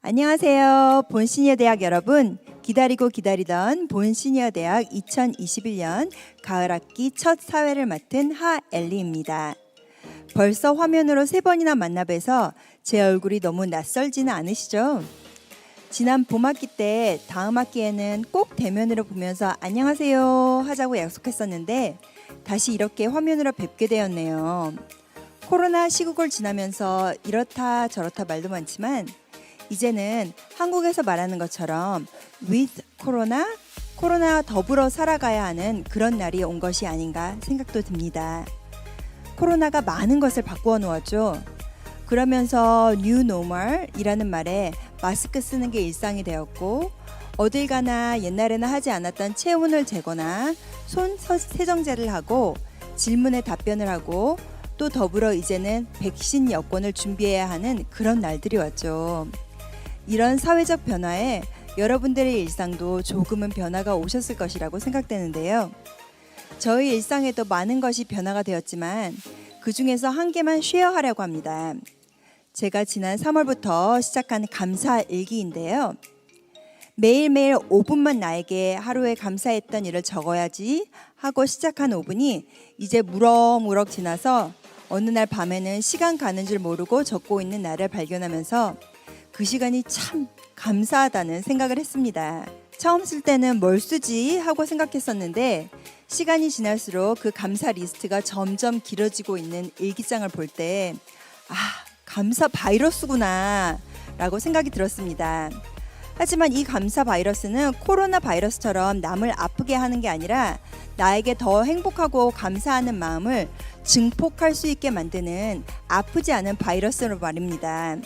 안녕하세요. 본시니어대학 여러분. 기다리고 기다리던 본시니어대학 2021년 가을학기 첫 사회를 맡은 하엘리입니다. 벌써 화면으로 3번이나 만나뵈서 제 얼굴이 너무 낯설지는 않으시죠? 지난 봄학기 때 다음 학기에는 꼭 대면으로 보면서 안녕하세요 하자고 약속했었는데 다시 이렇게 화면으로 뵙게 되었네요. 코로나 시국을 지나면서 이렇다 저렇다 말도 많지만 이제는 한국에서 말하는 것처럼 with 코로나와 더불어 살아가야 하는 그런 날이 온 것이 아닌가 생각도 듭니다. 코로나가 많은 것을 바꾸어 놓았죠. 그러면서 new normal이라는 말에 마스크 쓰는 게 일상이 되었고 어딜 가나 옛날에는 하지 않았던 체온을 재거나 손 세정제를 하고 질문에 답변을 하고 또 더불어 이제는 백신 여권을 준비해야 하는 그런 날들이 왔죠. 이런 사회적 변화에 여러분들의 일상도 조금은 변화가 오셨을 것이라고 생각되는데요. 저희 일상에도 많은 것이 변화가 되었지만 그 중에서 한 개만 쉐어하려고 합니다. 제가 지난 3월부터 시작한 감사 일기인데요. 매일매일 5분만 나에게 하루에 감사했던 일을 적어야지 하고 시작한 5분이 이제 무럭무럭 지나서 어느 날 밤에는 시간 가는 줄 모르고 적고 있는 나를 발견하면서 그 시간이 참 감사하다는 생각을 했습니다. 처음 쓸 때는 뭘 쓰지 하고 생각했었는데 시간이 지날수록 그 감사 리스트가 점점 길어지고 있는 일기장을 볼 때 감사 바이러스구나 라고 생각이 들었습니다. 하지만 이 감사 바이러스는 코로나 바이러스처럼 남을 아프게 하는 게 아니라 나에게 더 행복하고 감사하는 마음을 증폭할 수 있게 만드는 아프지 않은 바이러스로 말입니다.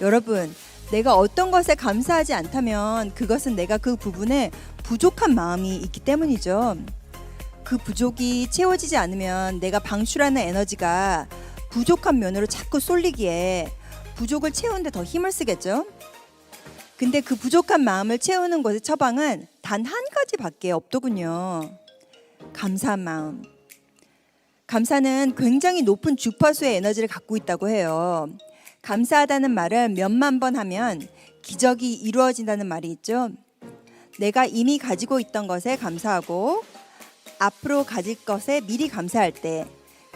여러분, 내가 어떤 것에 감사하지 않다면 그것은 내가 그 부분에 부족한 마음이 있기 때문이죠. 그 부족이 채워지지 않으면 내가 방출하는 에너지가 부족한 면으로 자꾸 쏠리기에 부족을 채우는데 더 힘을 쓰겠죠. 근데 그 부족한 마음을 채우는 것의 처방은 단 한 가지밖에 없더군요. 감사한 마음. 감사는 굉장히 높은 주파수의 에너지를 갖고 있다고 해요. 감사하다는 말을 몇만 번 하면 기적이 이루어진다는 말이 있죠. 내가 이미 가지고 있던 것에 감사하고 앞으로 가질 것에 미리 감사할 때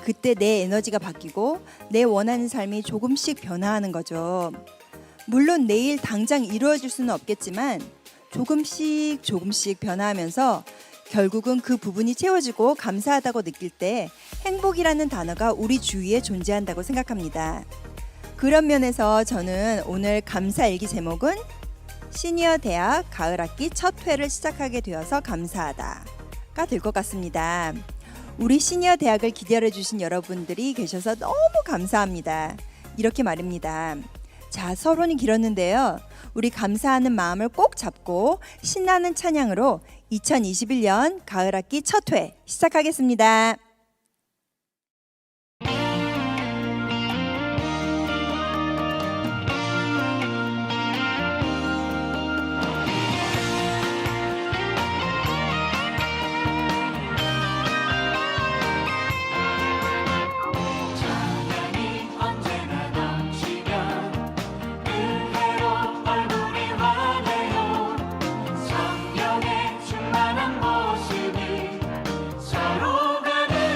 그때 내 에너지가 바뀌고 내 원하는 삶이 조금씩 변화하는 거죠. 물론 내일 당장 이루어질 수는 없겠지만 조금씩 변화하면서 결국은 그 부분이 채워지고 감사하다고 느낄 때 행복이라는 단어가 우리 주위에 존재한다고 생각합니다. 그런 면에서 저는 오늘 감사 일기 제목은 시니어 대학 가을 학기 첫 회를 시작하게 되어서 감사하다가 될 것 같습니다. 우리 시니어 대학을 기다려 주신 여러분들이 계셔서 너무 감사합니다. 이렇게 말입니다. 자, 서론이 길었는데요. 우리 감사하는 마음을 꼭 잡고 신나는 찬양으로 2021년 가을 학기 첫 회 시작하겠습니다. 성령의 충만한 모습이 서로 가는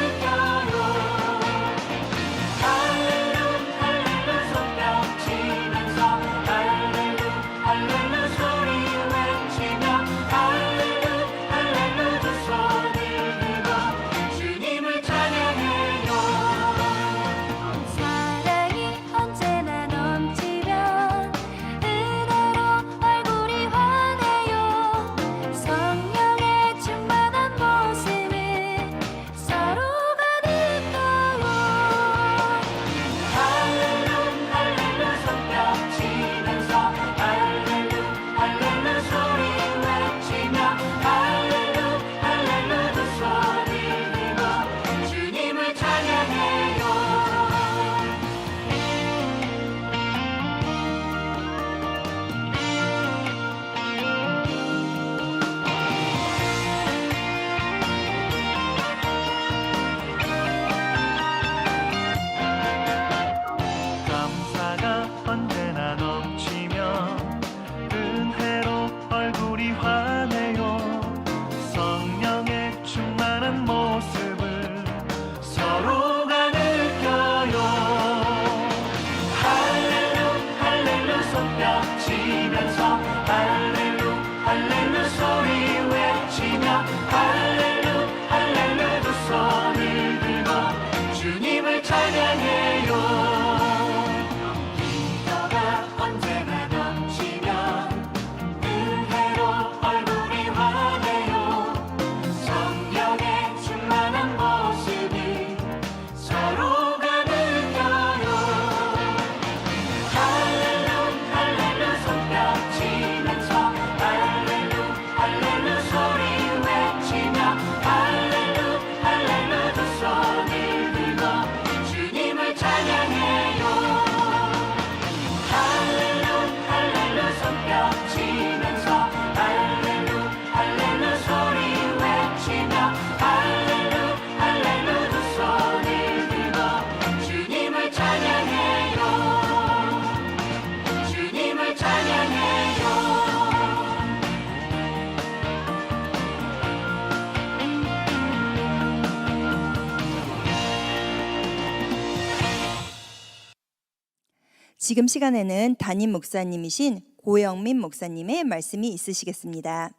지금 시간에는 담임 목사님이신 고영민 목사님의 말씀이 있으시겠습니다.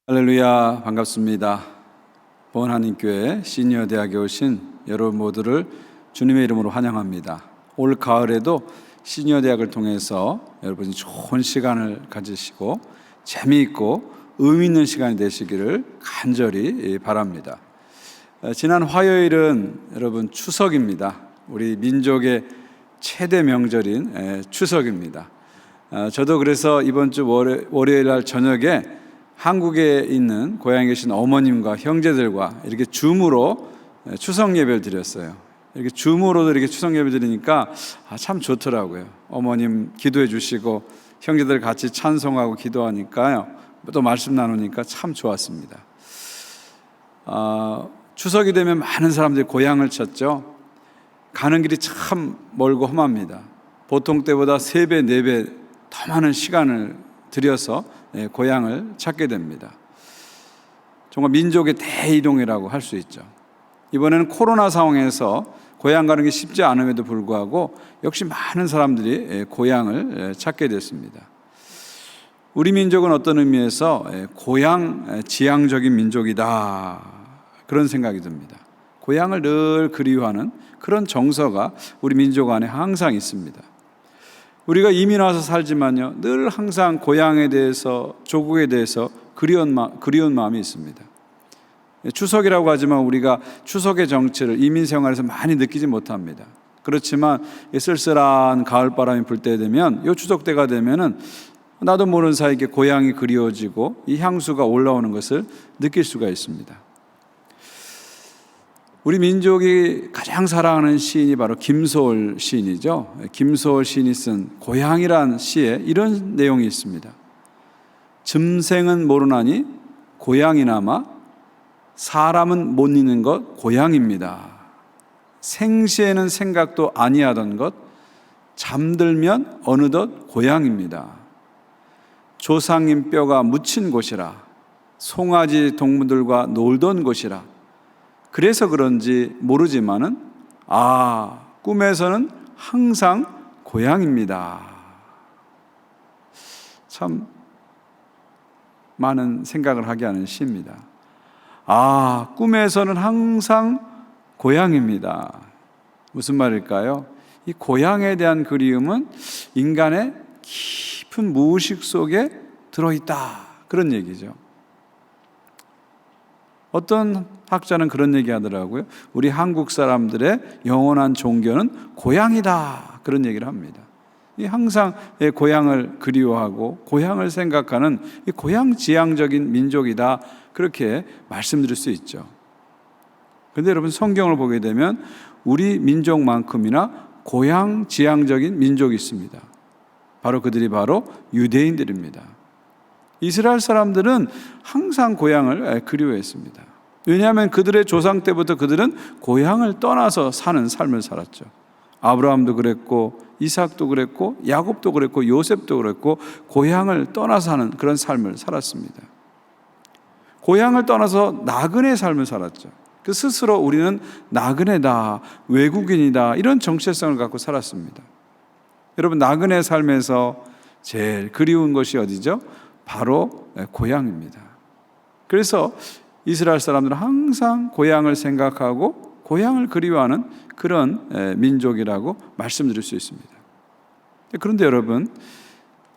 할렐루야, 반갑습니다. 보은하나님교회 시니어 대학에 오신 여러분 모두를 주님의 이름으로 환영합니다. 올 가을에도 시니어 대학을 통해서 여러분이 좋은 시간을 가지시고 재미있고 의미 있는 시간이 되시기를 간절히 바랍니다. 지난 화요일은 여러분 추석입니다. 우리 민족의 최대 명절인 추석입니다. 저도 그래서 이번 주 월요일 날 저녁에 한국에 있는 고향에 계신 어머님과 형제들과 이렇게 줌으로 추석 예배를 드렸어요. 이렇게 줌으로도 이렇게 추석 예배 드리니까 참 좋더라고요. 어머님 기도해 주시고 형제들 같이 찬송하고 기도하니까요, 또 말씀 나누니까 참 좋았습니다. 추석이 되면 많은 사람들이 고향을 찾죠. 가는 길이 참 멀고 험합니다. 보통 때보다 3배, 4배 더 많은 시간을 들여서 고향을 찾게 됩니다. 정말 민족의 대이동이라고 할 수 있죠. 이번에는 코로나 상황에서 고향 가는 게 쉽지 않음에도 불구하고 역시 많은 사람들이 고향을 찾게 됐습니다. 우리 민족은 어떤 의미에서 고향 지향적인 민족이다, 그런 생각이 듭니다. 고향을 늘 그리워하는 그런 정서가 우리 민족 안에 항상 있습니다. 우리가 이민 와서 살지만요, 늘 항상 고향에 대해서, 조국에 대해서 그리운 마음이 있습니다. 추석이라고 하지만 우리가 추석의 정치를 이민 생활에서 많이 느끼지 못합니다. 그렇지만 쓸쓸한 가을바람이 불 때 되면, 이 추석 때가 되면은 나도 모르는 사이에 고향이 그리워지고 이 향수가 올라오는 것을 느낄 수가 있습니다. 우리 민족이 가장 사랑하는 시인이 바로 김소월 시인이죠. 김소월 시인이 쓴 고향이란 시에 이런 내용이 있습니다. 즘생은 모르나니 고향이나마 사람은 못 잊는 것 고향입니다. 생시에는 생각도 아니하던 것 잠들면 어느덧 고향입니다. 조상님 뼈가 묻힌 곳이라 송아지 동무들과 놀던 곳이라 그래서 그런지 모르지만은 꿈에서는 항상 고향입니다. 참 많은 생각을 하게 하는 시입니다. 꿈에서는 항상 고향입니다. 무슨 말일까요? 이 고향에 대한 그리움은 인간의 깊은 무의식 속에 들어있다, 그런 얘기죠. 어떤 학자는 그런 얘기 하더라고요. 우리 한국 사람들의 영원한 종교는 고향이다, 그런 얘기를 합니다. 항상 고향을 그리워하고 고향을 생각하는 이 고향 지향적인 민족이다, 그렇게 말씀드릴 수 있죠. 그런데 여러분, 성경을 보게 되면 우리 민족만큼이나 고향 지향적인 민족이 있습니다. 그들이 바로 유대인들입니다. 이스라엘 사람들은 항상 고향을 그리워했습니다. 왜냐하면 그들의 조상 때부터 그들은 고향을 떠나서 사는 삶을 살았죠. 아브라함도 그랬고, 이삭도 그랬고, 야곱도 그랬고, 요셉도 그랬고, 고향을 떠나서 사는 그런 삶을 살았습니다. 고향을 떠나서 나그네 삶을 살았죠. 스스로 우리는 나그네다, 외국인이다, 이런 정체성을 갖고 살았습니다. 여러분, 나그네 삶에서 제일 그리운 것이 어디죠? 바로 고향입니다. 그래서 이스라엘 사람들은 항상 고향을 생각하고 고향을 그리워하는 그런 민족이라고 말씀드릴 수 있습니다. 그런데 여러분,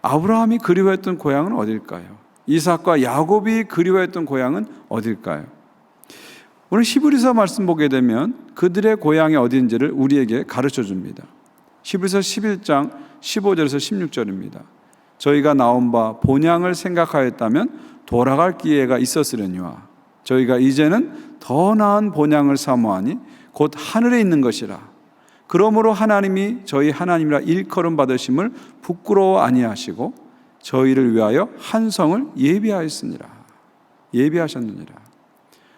아브라함이 그리워했던 고향은 어딜까요? 이삭과 야곱이 그리워했던 고향은 어딜까요? 오늘 히브리서 말씀 보게 되면 그들의 고향이 어딘지를 우리에게 가르쳐 줍니다. 히브리서 11장 15절에서 16절입니다. 저희가 나온 바 본향을 생각하였다면 돌아갈 기회가 있었으려니와 저희가 이제는 더 나은 본향을 사모하니 곧 하늘에 있는 것이라. 그러므로 하나님이 저희 하나님이라 일컬음 받으심을 부끄러워 아니하시고 저희를 위하여 한 성을 예비하셨느니라.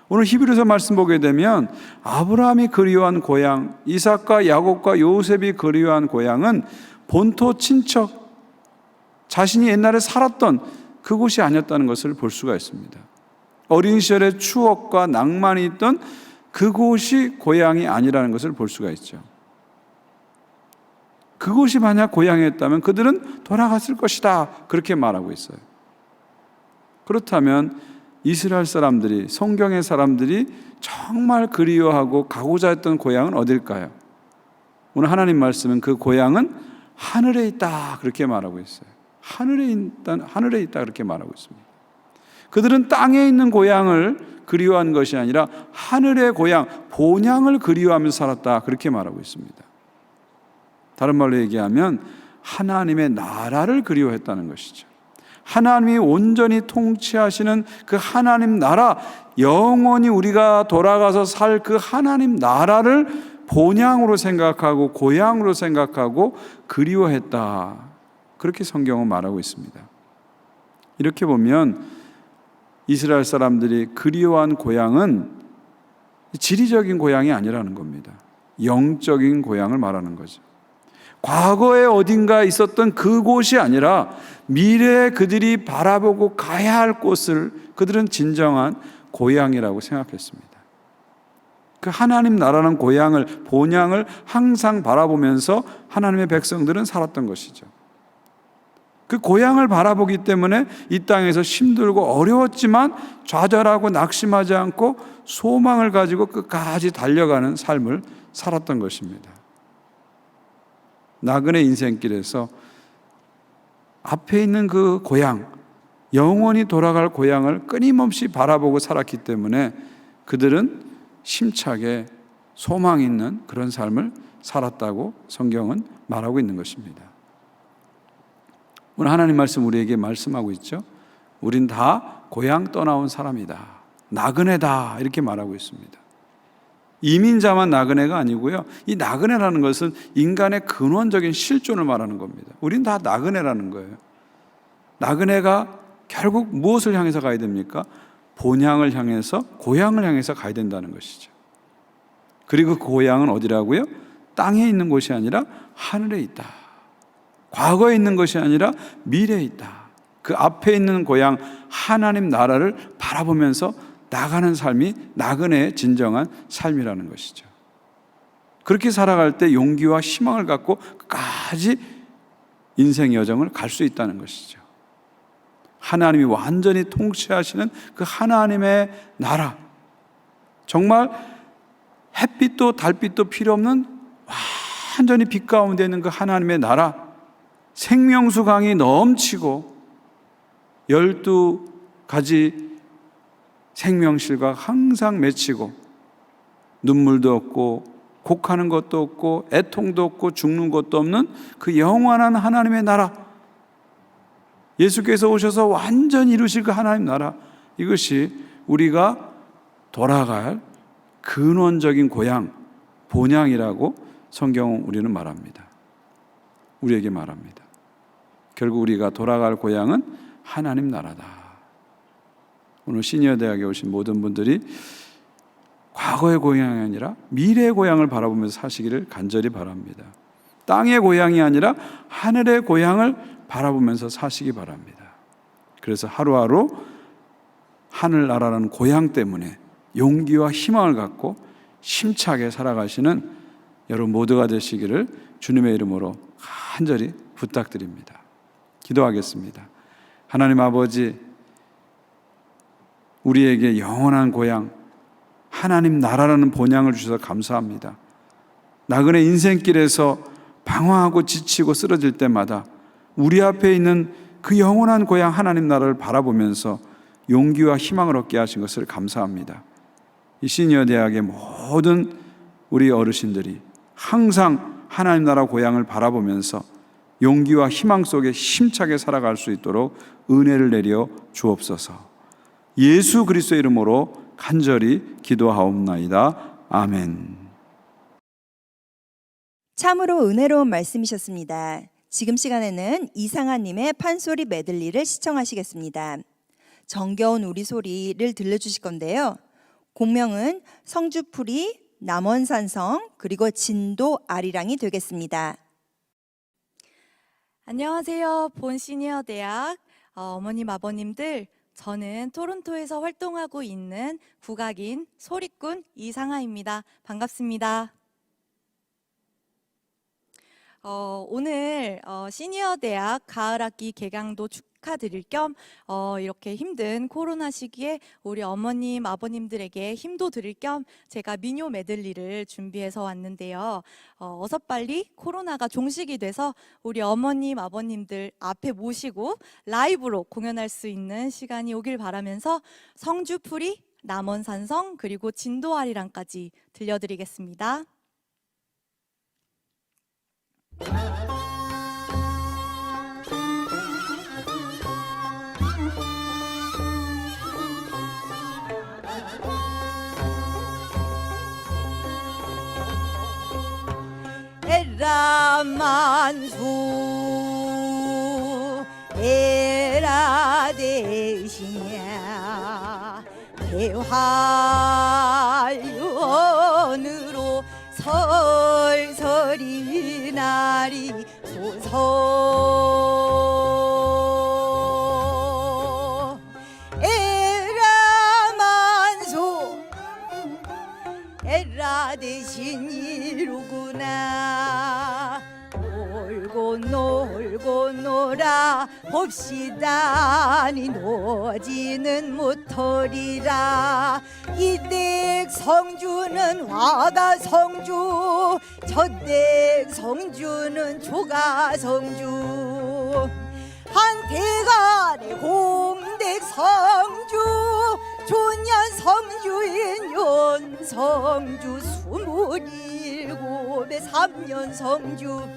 오늘 히브리서 말씀 보게 되면 아브라함이 그리워한 고향, 이삭과 야곱과 요셉이 그리워한 고향은 본토 친척, 자신이 옛날에 살았던 그곳이 아니었다는 것을 볼 수가 있습니다. 어린 시절의 추억과 낭만이 있던 그곳이 고향이 아니라는 것을 볼 수가 있죠. 그곳이 만약 고향이었다면 그들은 돌아갔을 것이다. 그렇게 말하고 있어요. 그렇다면 이스라엘 사람들이, 성경의 사람들이 정말 그리워하고 가고자 했던 고향은 어딜까요? 오늘 하나님 말씀은 그 고향은 하늘에 있다. 그렇게 말하고 있어요. 하늘에 있다. 그렇게 말하고 있습니다. 그들은 땅에 있는 고향을 그리워한 것이 아니라 하늘의 고향, 본향을 그리워하면서 살았다. 그렇게 말하고 있습니다. 다른 말로 얘기하면 하나님의 나라를 그리워했다는 것이죠. 하나님이 온전히 통치하시는 그 하나님 나라, 영원히 우리가 돌아가서 살 그 하나님 나라를 본향으로 생각하고 고향으로 생각하고 그리워했다. 그렇게 성경은 말하고 있습니다. 이렇게 보면 이스라엘 사람들이 그리워한 고향은 지리적인 고향이 아니라는 겁니다. 영적인 고향을 말하는 거죠. 과거에 어딘가 있었던 그곳이 아니라 미래에 그들이 바라보고 가야 할 곳을 그들은 진정한 고향이라고 생각했습니다. 그 하나님 나라는 고향을, 본향을 항상 바라보면서 하나님의 백성들은 살았던 것이죠. 그 고향을 바라보기 때문에 이 땅에서 힘들고 어려웠지만 좌절하고 낙심하지 않고 소망을 가지고 끝까지 달려가는 삶을 살았던 것입니다. 나그네 인생길에서 앞에 있는 그 고향, 영원히 돌아갈 고향을 끊임없이 바라보고 살았기 때문에 그들은 힘차게 소망 있는 그런 삶을 살았다고 성경은 말하고 있는 것입니다. 오늘 하나님 말씀 우리에게 말씀하고 있죠. 우린 다 고향 떠나온 사람이다. 나그네다. 이렇게 말하고 있습니다. 이민자만 나그네가 아니고요. 이 나그네라는 것은 인간의 근원적인 실존을 말하는 겁니다. 우린 다 나그네라는 거예요. 나그네가 결국 무엇을 향해서 가야 됩니까? 본향을 향해서, 고향을 향해서 가야 된다는 것이죠. 그리고 그 고향은 어디라고요? 땅에 있는 곳이 아니라 하늘에 있다. 과거에 있는 것이 아니라 미래에 있다. 그 앞에 있는 고향 하나님 나라를 바라보면서 나가는 삶이 나그네의 진정한 삶이라는 것이죠. 그렇게 살아갈 때 용기와 희망을 갖고 끝까지 인생 여정을 갈 수 있다는 것이죠. 하나님이 완전히 통치하시는 그 하나님의 나라, 정말 햇빛도 달빛도 필요 없는 완전히 빛 가운데 있는 그 하나님의 나라, 생명수 강이 넘치고 12가지 생명실과 항상 맺히고 눈물도 없고 곡하는 것도 없고 애통도 없고 죽는 것도 없는 그 영원한 하나님의 나라, 예수께서 오셔서 완전히 이루실 그 하나님 나라, 이것이 우리가 돌아갈 근원적인 고향, 본향이라고 성경은 우리는 말합니다. 우리에게 말합니다. 결국 우리가 돌아갈 고향은 하나님 나라다. 오늘 시니어 대학에 오신 모든 분들이 과거의 고향이 아니라 미래의 고향을 바라보면서 사시기를 간절히 바랍니다. 땅의 고향이 아니라 하늘의 고향을 바라보면서 사시기 바랍니다. 그래서 하루하루 하늘나라라는 고향 때문에 용기와 희망을 갖고 힘차게 살아가시는 여러분 모두가 되시기를 주님의 이름으로 간절히 부탁드립니다. 기도하겠습니다. 하나님 아버지, 우리에게 영원한 고향, 하나님 나라라는 본향을 주셔서 감사합니다. 나그네 인생길에서 방황하고 지치고 쓰러질 때마다 우리 앞에 있는 그 영원한 고향 하나님 나라를 바라보면서 용기와 희망을 얻게 하신 것을 감사합니다. 이 시니어 대학의 모든 우리 어르신들이 항상 하나님 나라 고향을 바라보면서 용기와 희망 속에 힘차게 살아갈 수 있도록 은혜를 내려 주옵소서. 예수 그리스도의 이름으로 간절히 기도하옵나이다. 아멘. 참으로 은혜로운 말씀이셨습니다. 지금 시간에는 이상아님의 판소리 메들리를 시청하시겠습니다. 정겨운 우리 소리를 들려주실 건데요. 곡명은 성주풀이, 남원산성, 그리고 진도 아리랑이 되겠습니다. 안녕하세요. 본 시니어 대학 어머님 아버님들, 저는 토론토에서 활동하고 있는 국악인 소리꾼 이상아입니다. 반갑습니다. 오늘 시니어 대학 가을 학기 개강도 축하드릴 겸 이렇게 힘든 코로나 시기에 우리 어머님, 아버님들에게 힘도 드릴 겸 제가 민요 메들리를 준비해서 왔는데요. 어서 빨리 코로나가 종식이 돼서 우리 어머님, 아버님들 앞에 모시고 라이브로 공연할 수 있는 시간이 오길 바라면서 성주풀이, 남원산성, 그리고 진도아리랑까지 들려드리겠습니다. 에라만수 에라 대시냐 대화연으로 설설이 날이 소서 에라만수 에라 대신이로구나 놀고 놀아 봅시다 니 노지는 못하리라 이댁 성주는 화가 성주 저댁 성주는 조가 성주 한태간의 공댁 성주 조년 성주인 연성주 27의 3년 성주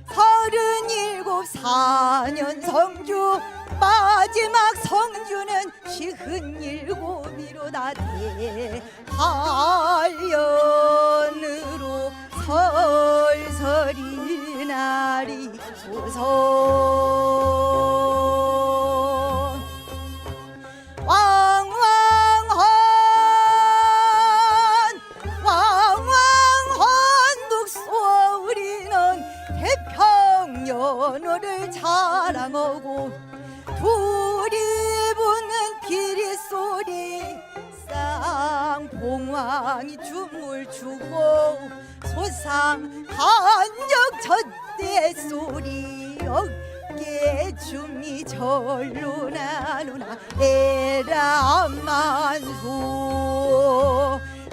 37 4년 성주 마지막 성주는 57이로다 대한련으로 설설이 날이 소서 왕왕한 북소리는 태평연호를 자랑하고 둘이 부는 피리소리 쌍봉왕이 춤을 추고 소상한적 젖대 소리 어깨춤이 절로 나누나 에라만수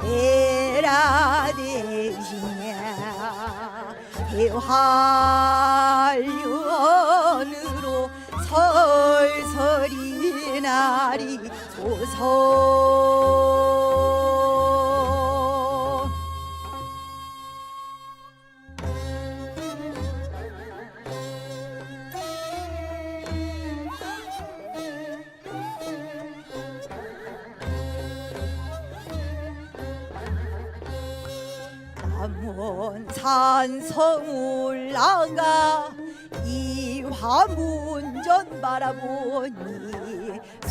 에라 대시냐 대활연으로 설설이 날이 소서 남원산성 올라가 이 화문전 바라보니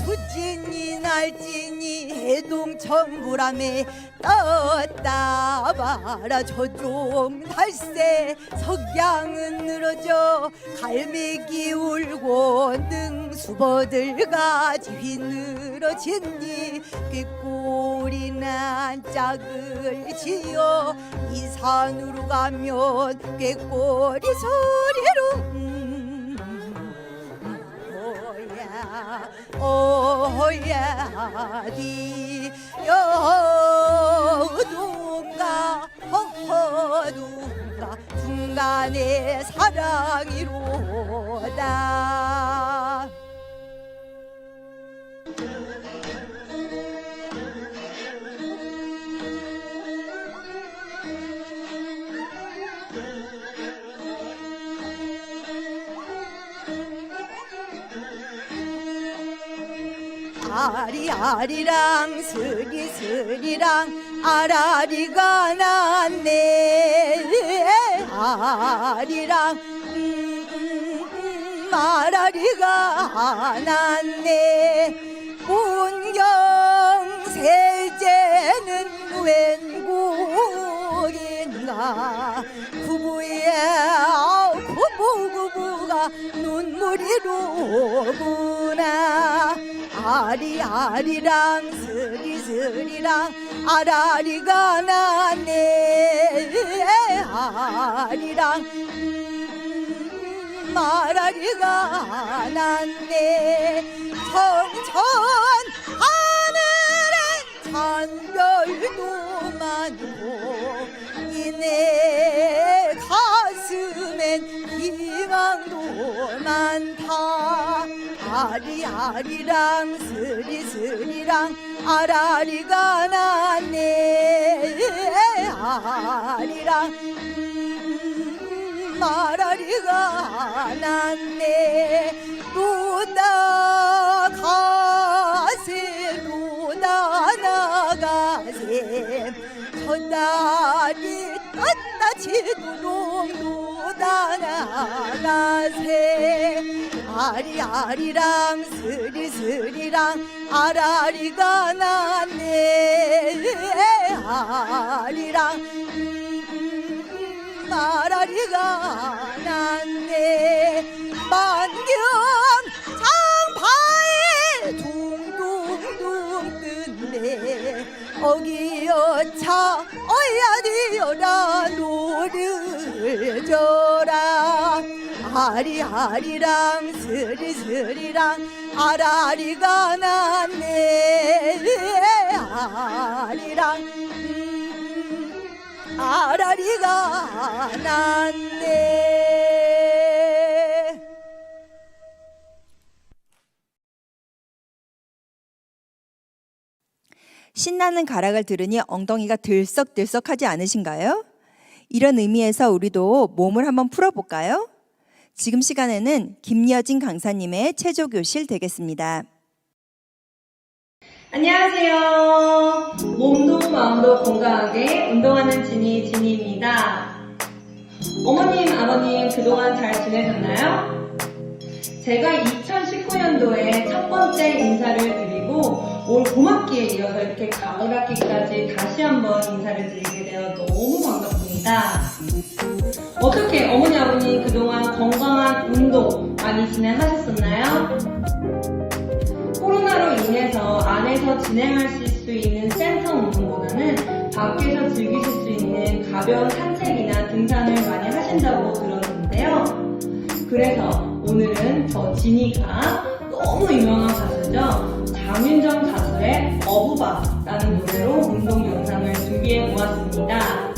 수진이 날진이 해동천구람에 떴다 봐라 저종 달새 석양은 늘어져 갈매기 울고 능수버들가지 휘늘어진니 꾀꼬리 난 짝을 지어 이 산으로 가면 꾀꼬리 소리로 어야디 여우둥가 허허둥가 중간에 사랑이로다 아리아리랑 스리스리랑 아라리가 났네 아리랑 아라리가 났네 문경 세제는 웬국인가 구부야 구부구부가 눈물이 로구나 아리아리랑 스리스리 스리스리랑 아라리가 났네 아리랑 아라리가 났네 청천 하늘엔 잔별도 많고 이내 가슴엔 희망도 많다 아리아리랑 스리스리랑 아라리가 났네 아리랑 아라리가 났네 노다 가세 노다 나가세 첫날이 떴다 치도록 노다 나가세 아리아리랑 스리스리랑 아라리가 났네 아리랑 아라리가 났네 만경 장파에 둥둥둥 뜬네 어기여차 어야디여라 노를 져라 아리아리랑 스리스리랑 아라리가 났네 아리랑 아라리가 났네 신나는 가락을 들으니 엉덩이가 들썩들썩하지 않으신가요? 이런 의미에서 우리도 몸을 한번 풀어볼까요? 지금 시간에는 김여진 강사님의 체조교실 되겠습니다. 안녕하세요. 몸도 마음도 건강하게 운동하는 진이입니다. 어머님, 아버님 그동안 잘 지내셨나요? 제가 2019년도에 첫 번째 인사를 드리고 올 봄학기에 이어서 이렇게 가을학기까지 다시 한번 인사를 드리게 되어 너무 반갑습니다. 어떻게 어머니, 아버님 그동안 건강한 운동 많이 진행하셨었나요? 코로나로 인해서 안에서 진행하실 수 있는 센터 운동보다는 밖에서 즐기실 수 있는 가벼운 산책이나 등산을 많이 하신다고 들었는데요. 그래서 오늘은 저 진이가 너무 유명한 가수죠. 장윤정 가수의 어부바라는 노래로 운동 영상을 준비해 보았습니다.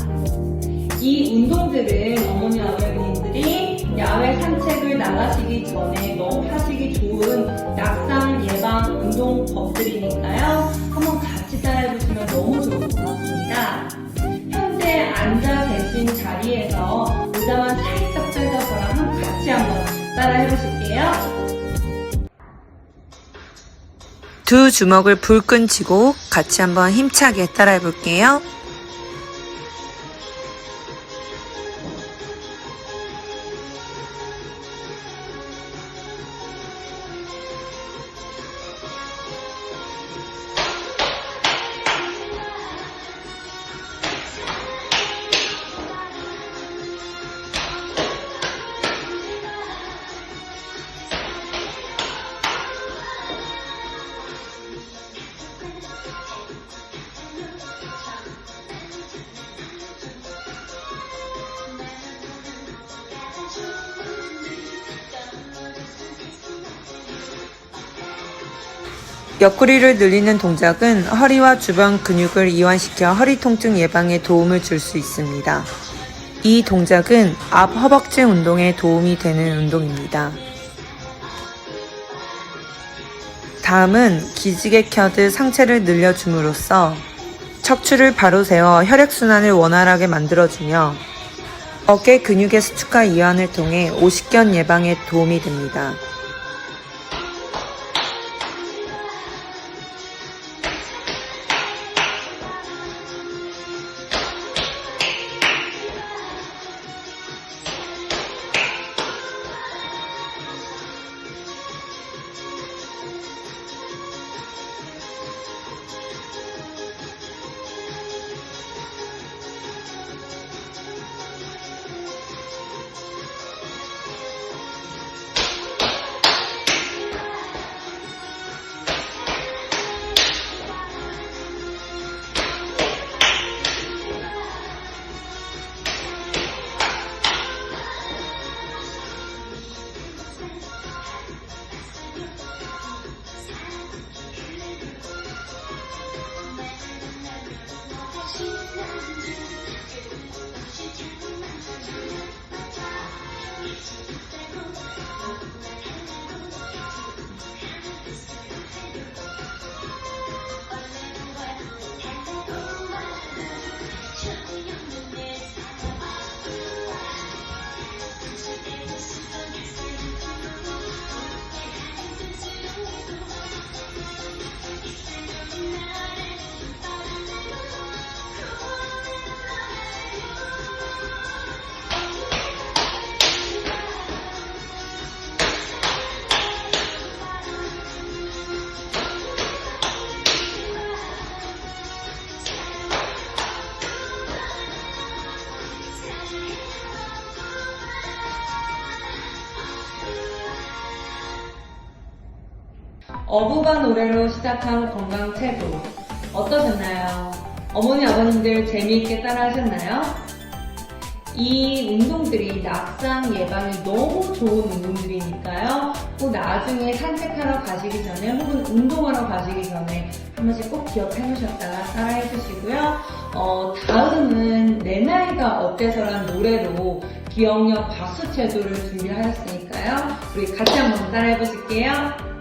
이 운동들은 어머니 아버님들이 야외 산책을 나가시기 전에 너무 하시기 좋은 낙상 예방 운동법들이니까요. 한번 같이 따라해보시면 너무 좋을 것 같습니다. 현재 앉아 계신 자리에서 의자만 살짝 빼서 저랑 같이 한번 따라해보실게요. 두 주먹을 불끈 쥐고 같이 한번 힘차게 따라해 볼게요. 옆구리를 늘리는 동작은 허리와 주변 근육을 이완시켜 허리 통증 예방에 도움을 줄 수 있습니다. 이 동작은 앞 허벅지 운동에 도움이 되는 운동입니다. 다음은 기지개 켜듯 상체를 늘려줌으로써 척추를 바로 세워 혈액순환을 원활하게 만들어주며 어깨 근육의 수축과 이완을 통해 오십견 예방에 도움이 됩니다. 어부바 노래로 시작한 건강체조 어떠셨나요? 어머니 아버님들 재미있게 따라하셨나요? 이 운동들이 낙상 예방에 너무 좋은 운동들이니까요. 꼭 나중에 산책하러 가시기 전에 혹은 운동하러 가시기 전에 한 번씩 꼭 기억해 놓으셨다가 따라해 주시고요. 다음은 내 나이가 어때서란 노래로 기억력 박수 체조를 준비하였으니까요. 우리 같이 한번 따라해 보실게요.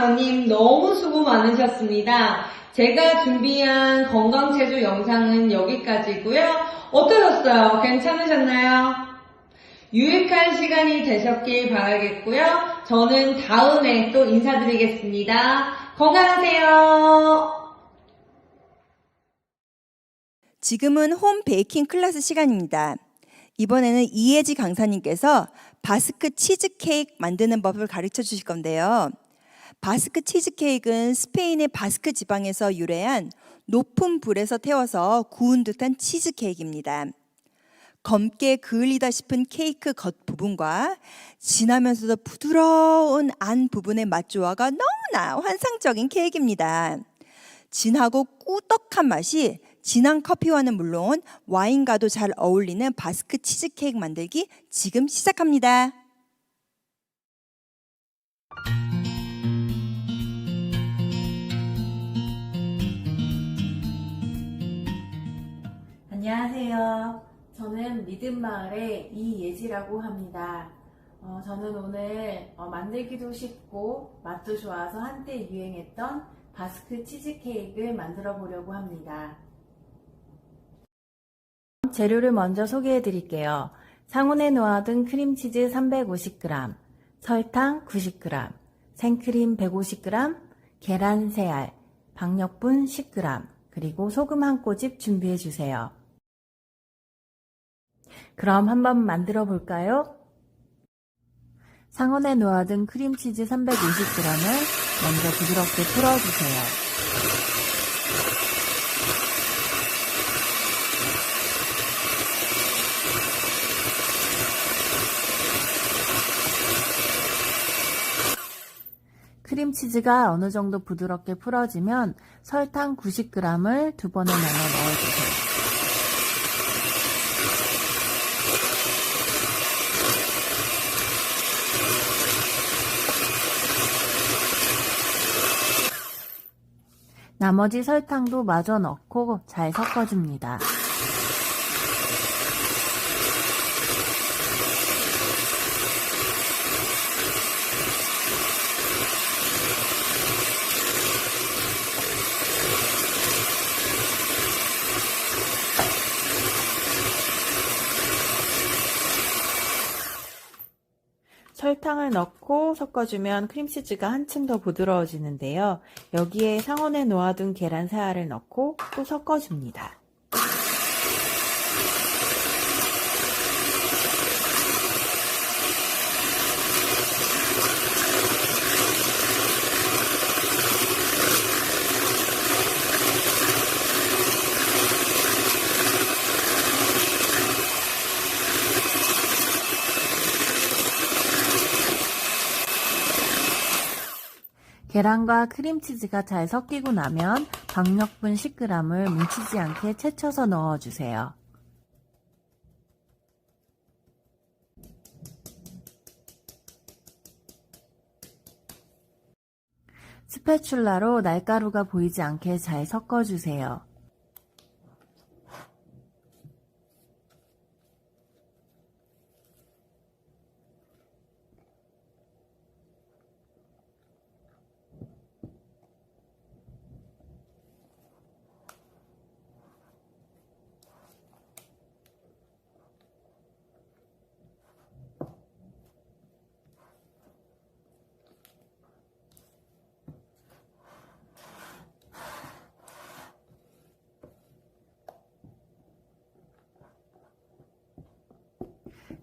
아버님 너무 수고 많으셨습니다. 제가 준비한 건강체조 영상은 여기까지고요. 어떠셨어요? 괜찮으셨나요? 유익한 시간이 되셨길 바라겠고요. 저는 다음에 또 인사드리겠습니다. 건강하세요. 지금은 홈 베이킹 클래스 시간입니다. 이번에는 이혜지 강사님께서 바스크 치즈케이크 만드는 법을 가르쳐 주실 건데요. 바스크 치즈케이크는 스페인의 바스크 지방에서 유래한 높은 불에서 태워서 구운 듯한 치즈케이크입니다. 검게 그을리다 싶은 케이크 겉부분과 진하면서도 부드러운 안 부분의 맛 조화가 너무나 환상적인 케이크입니다. 진하고 꾸덕한 맛이 진한 커피와는 물론 와인과도 잘 어울리는 바스크 치즈케이크 만들기 지금 시작합니다. 안녕하세요. 저는 믿음마을의 이예지라고 합니다. 저는 오늘 만들기도 쉽고 맛도 좋아서 한때 유행했던 바스크 치즈케이크를 만들어 보려고 합니다. 재료를 먼저 소개해 드릴게요. 상온에 놓아둔 크림치즈 350g, 설탕 90g, 생크림 150g, 계란 3알, 박력분 10g, 그리고 소금 한 꼬집 준비해 주세요. 그럼 한번 만들어 볼까요? 상온에 놓아둔 크림치즈 350g을 먼저 부드럽게 풀어주세요. 크림치즈가 어느 정도 부드럽게 풀어지면 설탕 90g을 두 번에 나눠 넣어주세요. 나머지 설탕도 마저 넣고 잘 섞어줍니다. 설탕을 넣고 섞어주면 크림치즈가 한층 더 부드러워지는데요. 여기에 상온에 놓아둔 계란 사알을 넣고 또 섞어줍니다. 계란과 크림치즈가 잘 섞이고 나면 박력분 10g을 뭉치지 않게 채쳐서 넣어주세요. 스패츌라로 날가루가 보이지 않게 잘 섞어주세요.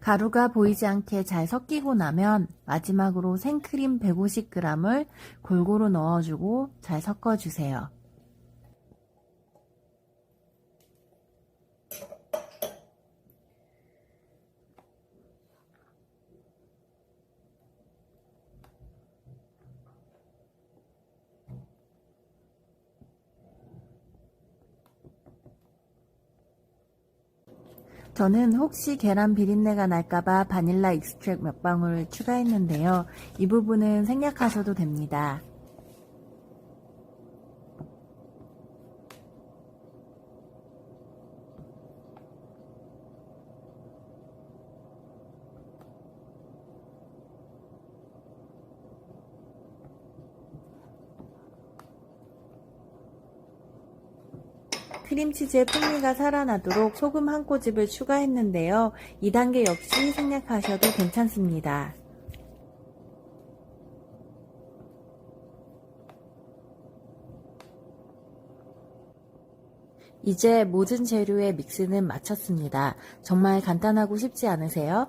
가루가 보이지 않게 잘 섞이고 나면 마지막으로 생크림 150g을 골고루 넣어주고 잘 섞어주세요. 저는 혹시 계란 비린내가 날까봐 바닐라 익스트랙 몇 방울 추가했는데요. 이 부분은 생략하셔도 됩니다. 크림치즈의 풍미가 살아나도록 소금 한 꼬집을 추가했는데요. 2단계 역시 생략하셔도 괜찮습니다. 이제 모든 재료의 믹스는 마쳤습니다. 정말 간단하고 쉽지 않으세요?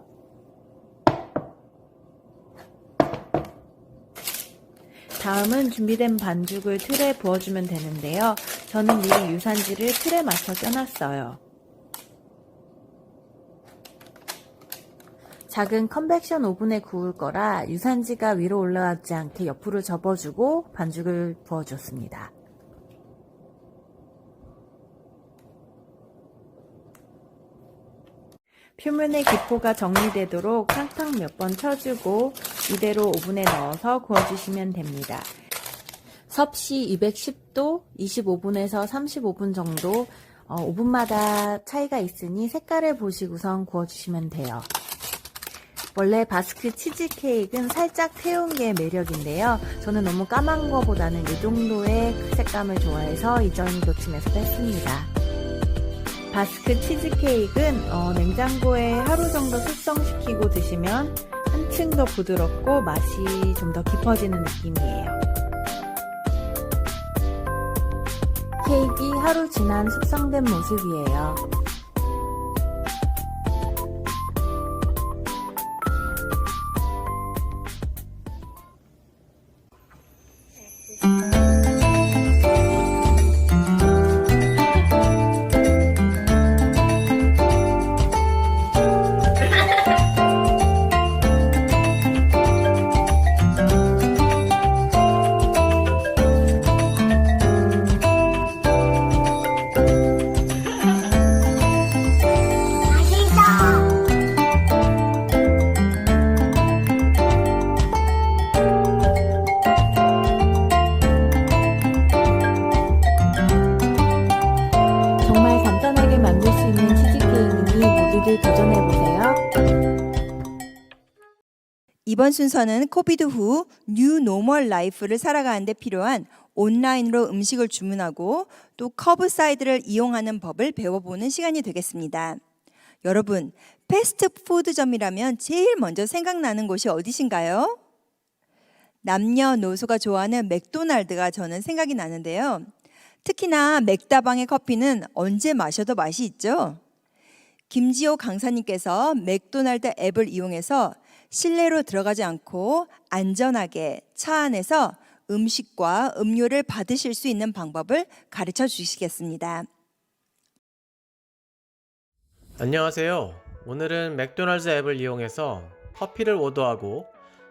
다음은 준비된 반죽을 틀에 부어주면 되는데요. 저는 미리 유산지를 틀에 맞춰 껴놨어요. 작은 컨벡션 오븐에 구울 거라 유산지가 위로 올라가지 않게 옆으로 접어주고 반죽을 부어줬습니다. 표면의 기포가 정리되도록 탕탕 몇 번 쳐주고 이대로 오븐에 넣어서 구워주시면 됩니다. 섭씨 210도 25분에서 35분 정도 오븐마다 차이가 있으니 색깔을 보시고선 구워주시면 돼요. 원래 바스크 치즈케이크는 살짝 태운 게 매력인데요. 저는 너무 까만 거보다는 이 정도의 색감을 좋아해서 이 정도 쯤에서 뺐습니다. 바스크 치즈케이크는 냉장고에 하루 정도 숙성시키고 드시면 한층 더 부드럽고 맛이 좀 더 깊어지는 느낌이에요. 케이크가 하루 지난 숙성된 모습이에요. 정말 간단하게 만들 수 있는 치즈케이크니 모두들 도전해보세요. 이번 순서는 코비드 후 뉴 노멀 라이프를 살아가는 데 필요한 온라인으로 음식을 주문하고 또 커브사이드를 이용하는 법을 배워보는 시간이 되겠습니다. 여러분, 패스트푸드점이라면 제일 먼저 생각나는 곳이 어디신가요? 남녀노소가 좋아하는 맥도날드가 저는 생각이 나는데요. 특히나 맥다방의 커피는 언제 마셔도 맛이 있죠. 김지호 강사님께서 맥도날드 앱을 이용해서 실내로 들어가지 않고 안전하게 차 안에서 음식과 음료를 받으실 수 있는 방법을 가르쳐 주시겠습니다. 안녕하세요. 오늘은 맥도날드 앱을 이용해서 커피를 오더하고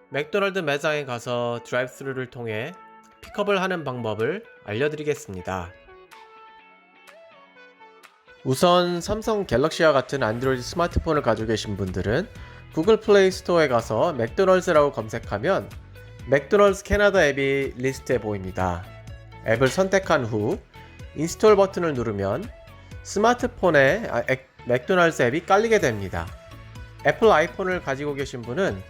맥도날드 매장에 가서 드라이브스루를 통해 픽업을 하는 방법을 알려드리겠습니다. 우선 삼성 갤럭시와 같은 안드로이드 스마트폰을 가지고 계신 분들은 구글 플레이 스토어에 가서 맥도날드라고 검색하면 맥도날드 캐나다 앱이 리스트에 보입니다. 앱을 선택한 후 인스톨 버튼을 누르면 스마트폰에 맥도날드 앱이 깔리게 됩니다. 애플 아이폰을 가지고 계신 분은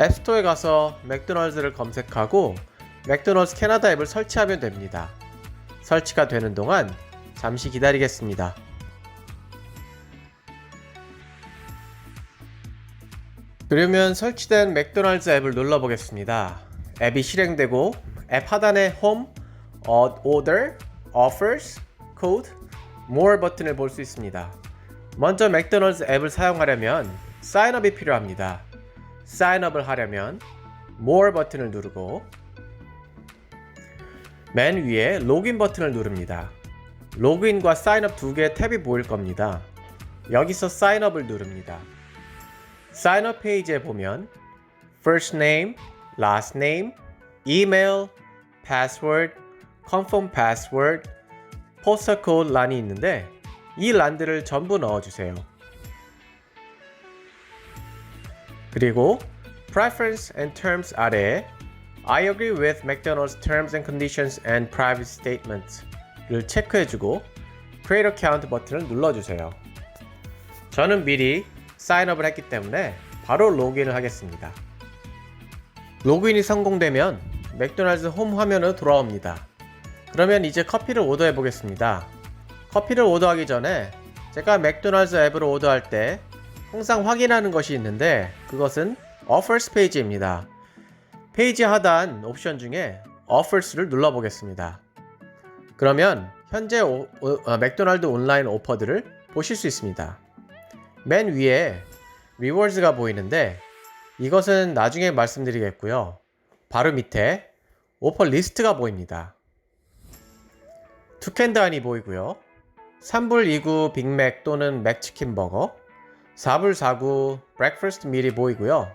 앱스토어에 가서 맥도날드를 검색하고 맥도날드 캐나다 앱을 설치하면 됩니다. 설치가 되는 동안 잠시 기다리겠습니다. 그러면 설치된 맥도날드 앱을 눌러보겠습니다. 앱이 실행되고 앱 하단에 Home, Order, Offers, Code, More 버튼을 볼 수 있습니다. 먼저 맥도날드 앱을 사용하려면 사인업이 필요합니다. 사인업을 하려면 More 버튼을 누르고 맨 위에 로그인 버튼을 누릅니다. 로그인과 사인업 두 개의 탭이 보일 겁니다. 여기서 사인업을 누릅니다. 사인업 페이지에 보면 First name, Last name, Email, Password, Confirm Password, Postal Code 란이 있는데 이 란들을 전부 넣어주세요. 그리고 Preference and Terms 아래에 I agree with McDonald's terms and conditions and privacy statements를 체크해주고 Create Account 버튼을 눌러주세요. 저는 미리 사인업을 했기 때문에 바로 로그인을 하겠습니다. 로그인이 성공되면 맥도날드 홈 화면으로 돌아옵니다. 그러면 이제 커피를 오더해 보겠습니다. 커피를 오더하기 전에 제가 맥도날드 앱으로 오더할 때 항상 확인하는 것이 있는데 그것은 Offers 페이지입니다. 페이지 하단 옵션 중에 Offers를 눌러보겠습니다. 그러면 현재 맥도날드 온라인 오퍼들을 보실 수 있습니다. 맨 위에 Rewards가 보이는데 이것은 나중에 말씀드리겠고요. 바로 밑에 오퍼 리스트가 보입니다. 투캔다인이 보이고요. 3불 2구 빅맥 또는 맥치킨 버거, 4불 4구 브렉퍼스트 밀이 보이고요.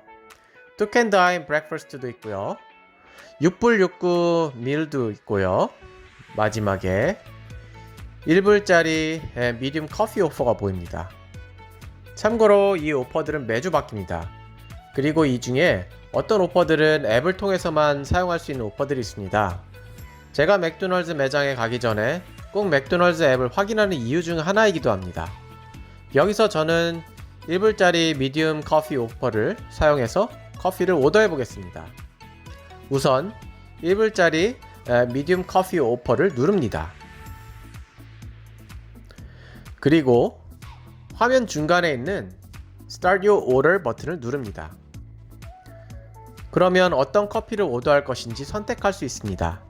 투캔다인 브렉퍼스트도 있고요. 6불 6구 밀도 있고요. 마지막에 1불짜리 미디움 커피 오퍼가 보입니다. 참고로 이 오퍼들은 매주 바뀝니다. 그리고 이 중에 어떤 오퍼들은 앱을 통해서만 사용할 수 있는 오퍼들이 있습니다. 제가 맥도날드 매장에 가기 전에 꼭 맥도날드 앱을 확인하는 이유 중 하나이기도 합니다. 여기서 저는 1불짜리 미디움 커피 오퍼를 사용해서 커피를 오더해 보겠습니다. 우선 1불짜리 미디움 커피 오퍼를 누릅니다. 그리고 화면 중간에 있는 Start Your Order 버튼을 누릅니다. 그러면 어떤 커피를 오더할 것인지 선택할 수 있습니다.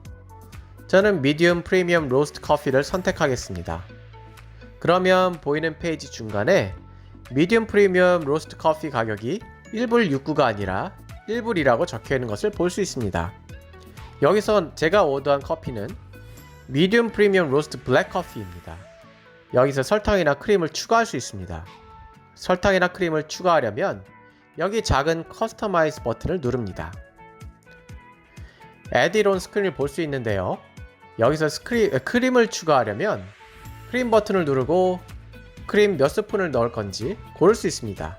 저는 미디움 프리미엄 로스트 커피를 선택하겠습니다. 그러면 보이는 페이지 중간에 미디움 프리미엄 로스트 커피 가격이 1불 69가 아니라 1불이라고 적혀 있는 것을 볼 수 있습니다. 여기서 제가 오더한 커피는 미디움 프리미엄 로스트 블랙 커피입니다. 여기서 설탕이나 크림을 추가할 수 있습니다. 설탕이나 크림을 추가하려면 여기 작은 커스터마이즈 버튼을 누릅니다. Add it on 스크린을 볼 수 있는데요. 여기서 크림을 추가하려면 크림 버튼을 누르고 크림 몇 스푼을 넣을 건지 고를 수 있습니다.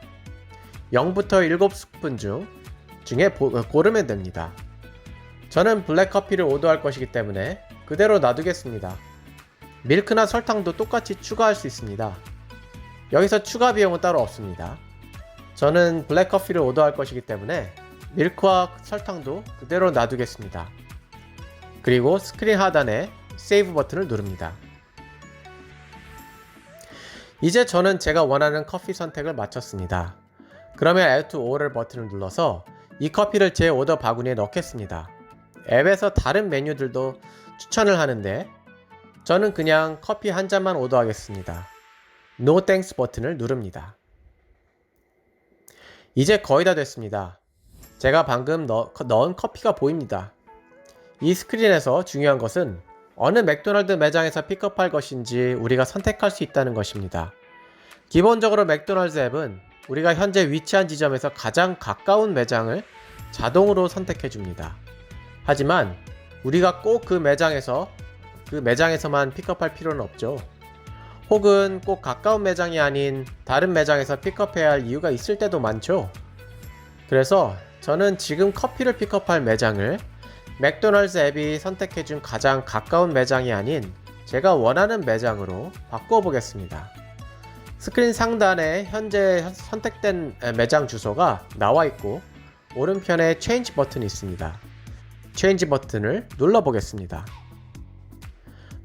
0부터 7스푼 중에 고르면 됩니다. 저는 블랙 커피를 오더할 것이기 때문에 그대로 놔두겠습니다. 밀크나 설탕도 똑같이 추가할 수 있습니다. 여기서 추가 비용은 따로 없습니다. 저는 블랙 커피를 오더할 것이기 때문에 밀크와 설탕도 그대로 놔두겠습니다. 그리고 스크린 하단에 세이브 버튼을 누릅니다. 이제 저는 제가 원하는 커피 선택을 마쳤습니다. 그러면 Add to Order 버튼을 눌러서 이 커피를 제 오더 바구니에 넣겠습니다. 앱에서 다른 메뉴들도 추천을 하는데 저는 그냥 커피 한 잔만 오더하겠습니다. No Thanks 버튼을 누릅니다. 이제 거의 다 됐습니다. 제가 방금 넣은 커피가 보입니다. 이 스크린에서 중요한 것은 어느 맥도날드 매장에서 픽업할 것인지 우리가 선택할 수 있다는 것입니다. 기본적으로 맥도날드 앱은 우리가 현재 위치한 지점에서 가장 가까운 매장을 자동으로 선택해 줍니다. 하지만 우리가 꼭 그 매장에서만 픽업할 필요는 없죠. 혹은 꼭 가까운 매장이 아닌 다른 매장에서 픽업해야 할 이유가 있을 때도 많죠. 그래서 저는 지금 커피를 픽업할 매장을 맥도날드 앱이 선택해준 가장 가까운 매장이 아닌 제가 원하는 매장으로 바꾸어 보겠습니다. 스크린 상단에 현재 선택된 매장 주소가 나와 있고 오른편에 Change 버튼이 있습니다. Change 버튼을 눌러 보겠습니다.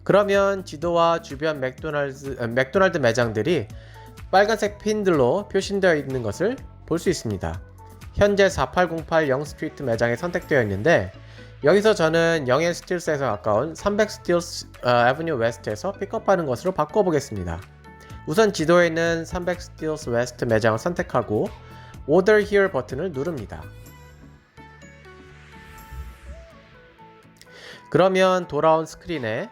그러면 지도와 주변 맥도날드 매장들이 빨간색 핀들로 표시되어 있는 것을 볼 수 있습니다. 현재 4808 영스트리트 매장에 선택되어 있는데 여기서 저는 영앤 스틸스에서 가까운 300 스틸스 애버뉴 웨스트에서 픽업하는 것으로 바꿔보겠습니다. 우선 지도에 있는 300 스틸스 웨스트 매장을 선택하고 Order Here 버튼을 누릅니다. 그러면 돌아온 스크린에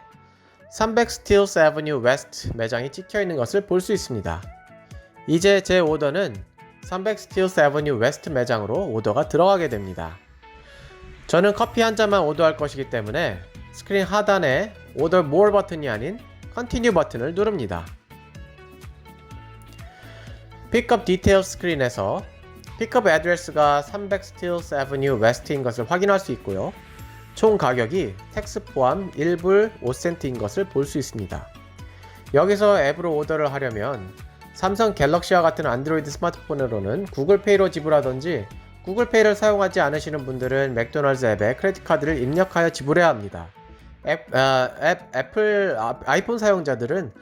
300 스틸스 애버뉴 웨스트 매장이 찍혀 있는 것을 볼 수 있습니다. 이제 제 오더는 300 스틸스 애버뉴 웨스트 매장으로 오더가 들어가게 됩니다. 저는 커피 한 잔만 오더할 것이기 때문에 스크린 하단에 Order More 버튼이 아닌 Continue 버튼을 누릅니다. 픽업 디테일 스크린에서 픽업 애드레스가 300 스틸스 애버뉴 웨스트인 것을 확인할 수 있고요. 총 가격이 텍스 포함 1불 5센트인 것을 볼 수 있습니다. 여기서 앱으로 오더를 하려면 삼성 갤럭시와 같은 안드로이드 스마트폰으로는 구글페이로 지불하던지 구글페이를 사용하지 않으시는 분들은 맥도날드 앱에 크레딧 카드를 입력하여 지불해야 합니다. 애플 아이폰 사용자들은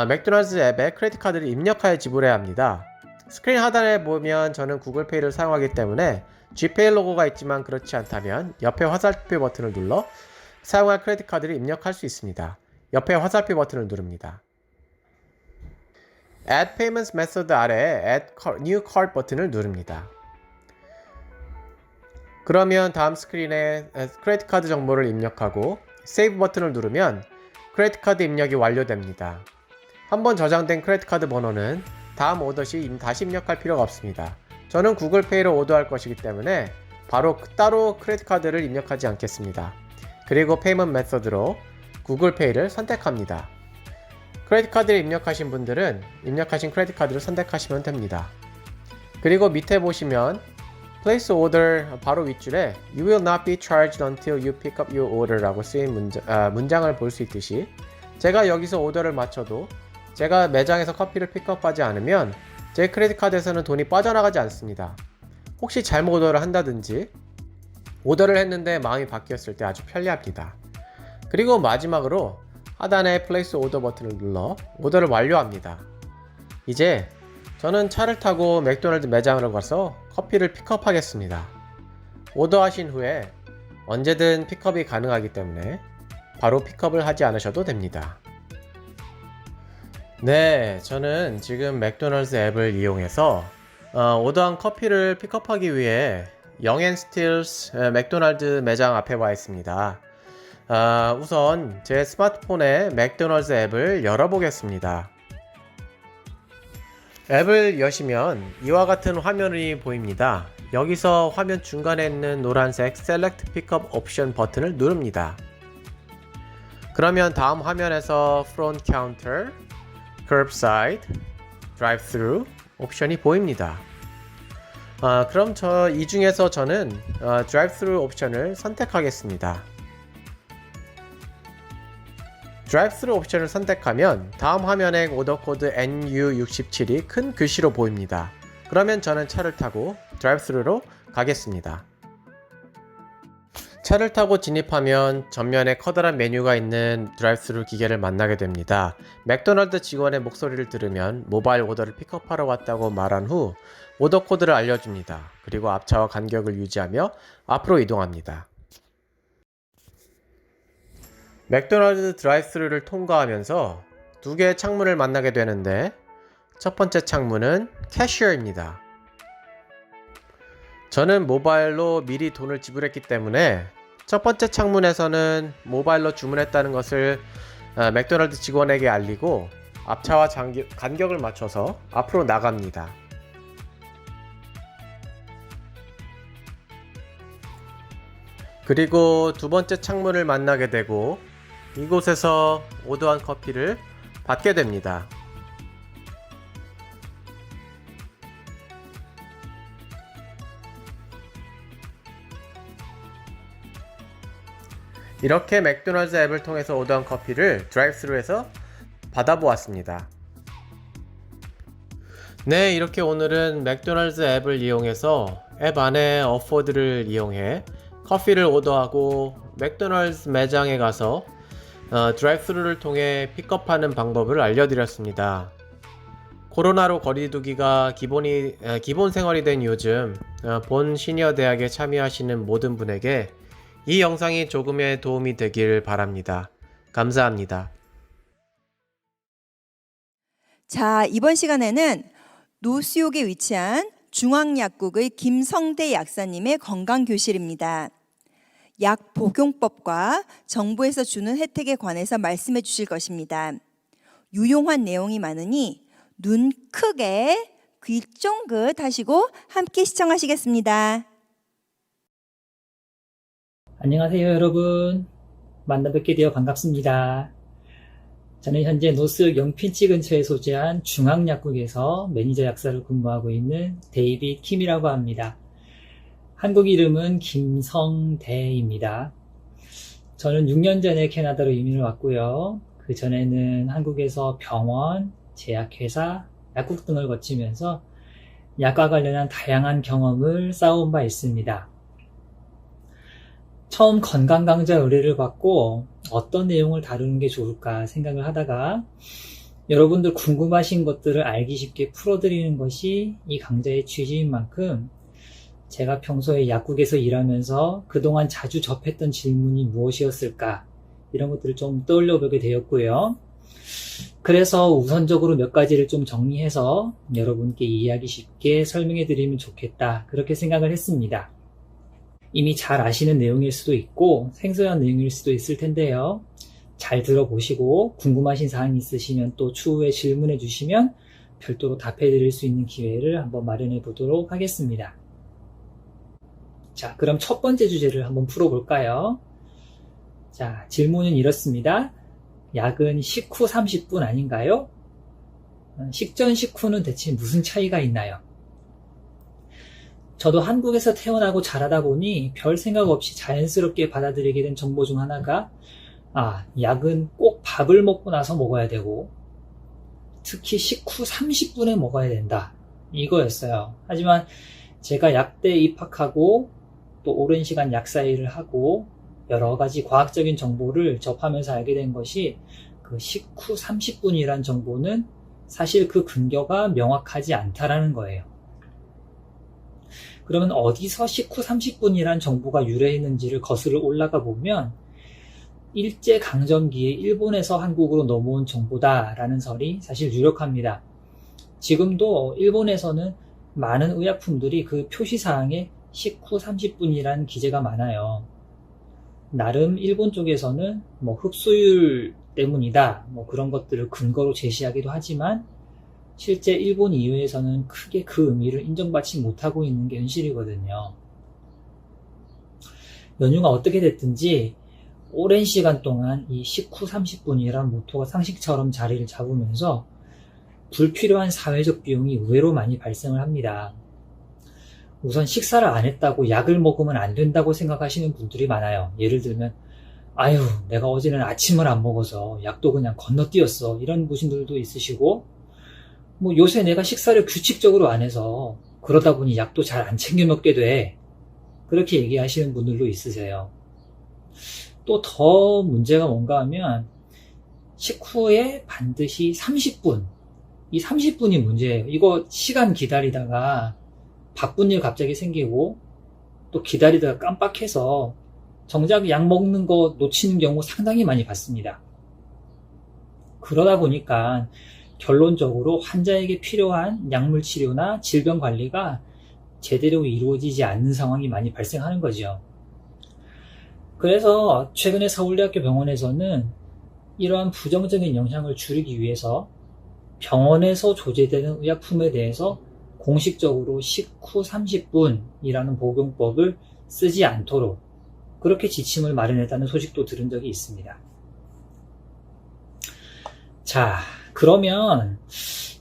맥도날드 앱에 크레딧 카드를 입력하여 지불해야 합니다. 스크린 하단에 보면 저는 구글페이를 사용하기 때문에 G페이 로고가 있지만 그렇지 않다면 옆에 화살표 버튼을 눌러 사용할 크레딧 카드를 입력할 수 있습니다. 옆에 화살표 버튼을 누릅니다. Add Payments Method 아래에 Add New Card 버튼을 누릅니다. 그러면 다음 스크린에 크레딧 카드 정보를 입력하고 Save 버튼을 누르면 크레딧 카드 입력이 완료됩니다. 한번 저장된 크레딧 카드 번호는 다음 오더 시 다시 입력할 필요가 없습니다. 저는 구글페이로 오더할 것이기 때문에 따로 크레딧 카드를 입력하지 않겠습니다. 그리고 페이먼트 메서드로 구글페이를 선택합니다. 크레딧 카드를 입력하신 분들은 입력하신 크레딧 카드를 선택하시면 됩니다. 그리고 밑에 보시면 Place order 바로 윗줄에 You will not be charged until you pick up your order 라고 쓰인 문장을 볼 수 있듯이 제가 여기서 오더를 마쳐도 제가 매장에서 커피를 픽업하지 않으면 제 크레딧 카드에서는 돈이 빠져나가지 않습니다. 혹시 잘못 오더를 한다든지 오더를 했는데 마음이 바뀌었을 때 아주 편리합니다. 그리고 마지막으로 하단에 플레이스 오더 버튼을 눌러 오더를 완료합니다. 이제 저는 차를 타고 맥도날드 매장으로 가서 커피를 픽업하겠습니다. 오더하신 후에 언제든 픽업이 가능하기 때문에 바로 픽업을 하지 않으셔도 됩니다. 네, 저는 지금 맥도날드 앱을 이용해서 오더한 커피를 픽업하기 위해 영앤스틸스 맥도날드 매장 앞에 와 있습니다. 우선 제 스마트폰에 맥도날드 앱을 열어보겠습니다. 앱을 여시면 이와 같은 화면이 보입니다. 여기서 화면 중간에 있는 노란색 Select Pickup 옵션 버튼을 누릅니다. 그러면 다음 화면에서 Front Counter, Curbside, Drive-Thru 옵션이 보입니다. 그럼 이 중에서 저는 Drive-Thru 옵션을 선택하겠습니다. 드라이브스루 옵션을 선택하면 다음 화면에 오더 코드 NU67이 큰 글씨로 보입니다. 그러면 저는 차를 타고 드라이브스루로 가겠습니다. 차를 타고 진입하면 전면에 커다란 메뉴가 있는 드라이브스루 기계를 만나게 됩니다. 맥도날드 직원의 목소리를 들으면 모바일 오더를 픽업하러 왔다고 말한 후 오더 코드를 알려줍니다. 그리고 앞차와 간격을 유지하며 앞으로 이동합니다. 맥도날드 드라이브스루를 통과하면서 두 개의 창문을 만나게 되는데 첫 번째 창문은 캐셔입니다. 저는 모바일로 미리 돈을 지불했기 때문에 첫 번째 창문에서는 모바일로 주문했다는 것을 맥도날드 직원에게 알리고 앞차와 간격을 맞춰서 앞으로 나갑니다. 그리고 두 번째 창문을 만나게 되고 이곳에서 오더한 커피를 받게 됩니다. 이렇게 맥도날드 앱을 통해서 오더한 커피를 드라이브스루에서 받아보았습니다. 네, 이렇게 오늘은 맥도날드 앱을 이용해서 앱 안에 어포드를 이용해 커피를 오더하고 맥도날드 매장에 가서 드라이브스루를 통해 픽업하는 방법을 알려드렸습니다. 코로나로 거리두기가 기본 생활이 된 요즘 본 시니어 대학에 참여하시는 모든 분에게 이 영상이 조금의 도움이 되길 바랍니다. 감사합니다. 자, 이번 시간에는 노수욕에 위치한 중앙약국의 김성대 약사님의 건강교실입니다. 약 복용법과 정부에서 주는 혜택에 관해서 말씀해 주실 것입니다. 유용한 내용이 많으니 눈 크게, 귀 쫑긋 하시고 함께 시청하시겠습니다. 안녕하세요, 여러분. 만나 뵙게 되어 반갑습니다. 저는 현재 노스역 영핀치 근처에 소재한 중앙약국에서 매니저 약사를 근무하고 있는 데이빗 킴이라고 합니다. 한국 이름은 김성대입니다. 저는 6년 전에 캐나다로 이민을 왔고요. 그 전에는 한국에서 병원, 제약회사, 약국 등을 거치면서 약과 관련한 다양한 경험을 쌓아온 바 있습니다. 처음 건강강좌 의뢰를 받고 어떤 내용을 다루는 게 좋을까 생각을 하다가 여러분들 궁금하신 것들을 알기 쉽게 풀어드리는 것이 이 강좌의 취지인 만큼 제가 평소에 약국에서 일하면서 그동안 자주 접했던 질문이 무엇이었을까 이런 것들을 좀 떠올려 보게 되었고요. 그래서 우선적으로 몇 가지를 좀 정리해서 여러분께 이해하기 쉽게 설명해 드리면 좋겠다 그렇게 생각을 했습니다. 이미 잘 아시는 내용일 수도 있고 생소한 내용일 수도 있을 텐데요. 잘 들어보시고 궁금하신 사항이 있으시면 또 추후에 질문해 주시면 별도로 답해 드릴 수 있는 기회를 한번 마련해 보도록 하겠습니다. 자, 그럼 첫 번째 주제를 한번 풀어볼까요? 자, 질문은 이렇습니다. 약은 식후 30분 아닌가요? 식전 식후는 대체 무슨 차이가 있나요? 저도 한국에서 태어나고 자라다 보니 별 생각 없이 자연스럽게 받아들이게 된 정보 중 하나가 약은 꼭 밥을 먹고 나서 먹어야 되고 특히 식후 30분에 먹어야 된다. 이거였어요. 하지만 제가 약대에 입학하고 또 오랜 시간 약사일을 하고 여러 가지 과학적인 정보를 접하면서 알게 된 것이 그 식후 30분이란 정보는 사실 그 근거가 명확하지 않다라는 거예요. 그러면 어디서 식후 30분이란 정보가 유래했는지를 거슬러 올라가 보면 일제강점기에 일본에서 한국으로 넘어온 정보다라는 설이 사실 유력합니다. 지금도 일본에서는 많은 의약품들이 그 표시사항에 식후 30분이란 기재가 많아요. 나름 일본 쪽에서는 흡수율 때문이다 그런 것들을 근거로 제시하기도 하지만 실제 일본 이후에서는 크게 그 의미를 인정받지 못하고 있는 게 현실이거든요. 연유가 어떻게 됐든지 오랜 시간 동안 이 식후 30분이란 모토가 상식처럼 자리를 잡으면서 불필요한 사회적 비용이 의외로 많이 발생을 합니다. 우선 식사를 안 했다고 약을 먹으면 안 된다고 생각하시는 분들이 많아요. 예를 들면 아유 내가 어제는 아침을 안 먹어서 약도 그냥 건너뛰었어 이런 분들도 있으시고 요새 내가 식사를 규칙적으로 안 해서 그러다 보니 약도 잘 안 챙겨 먹게 돼 그렇게 얘기하시는 분들도 있으세요. 또 더 문제가 뭔가 하면 식후에 반드시 30분 이 30분이 문제예요. 이거 시간 기다리다가 바쁜 일 갑자기 생기고 또 기다리다가 깜빡해서 정작 약 먹는 거 놓치는 경우 상당히 많이 봤습니다. 그러다 보니까 결론적으로 환자에게 필요한 약물 치료나 질병 관리가 제대로 이루어지지 않는 상황이 많이 발생하는 거죠. 그래서 최근에 서울대학교 병원에서는 이러한 부정적인 영향을 줄이기 위해서 병원에서 조제되는 의약품에 대해서 공식적으로 식후 30분이라는 복용법을 쓰지 않도록 그렇게 지침을 마련했다는 소식도 들은 적이 있습니다. 자, 그러면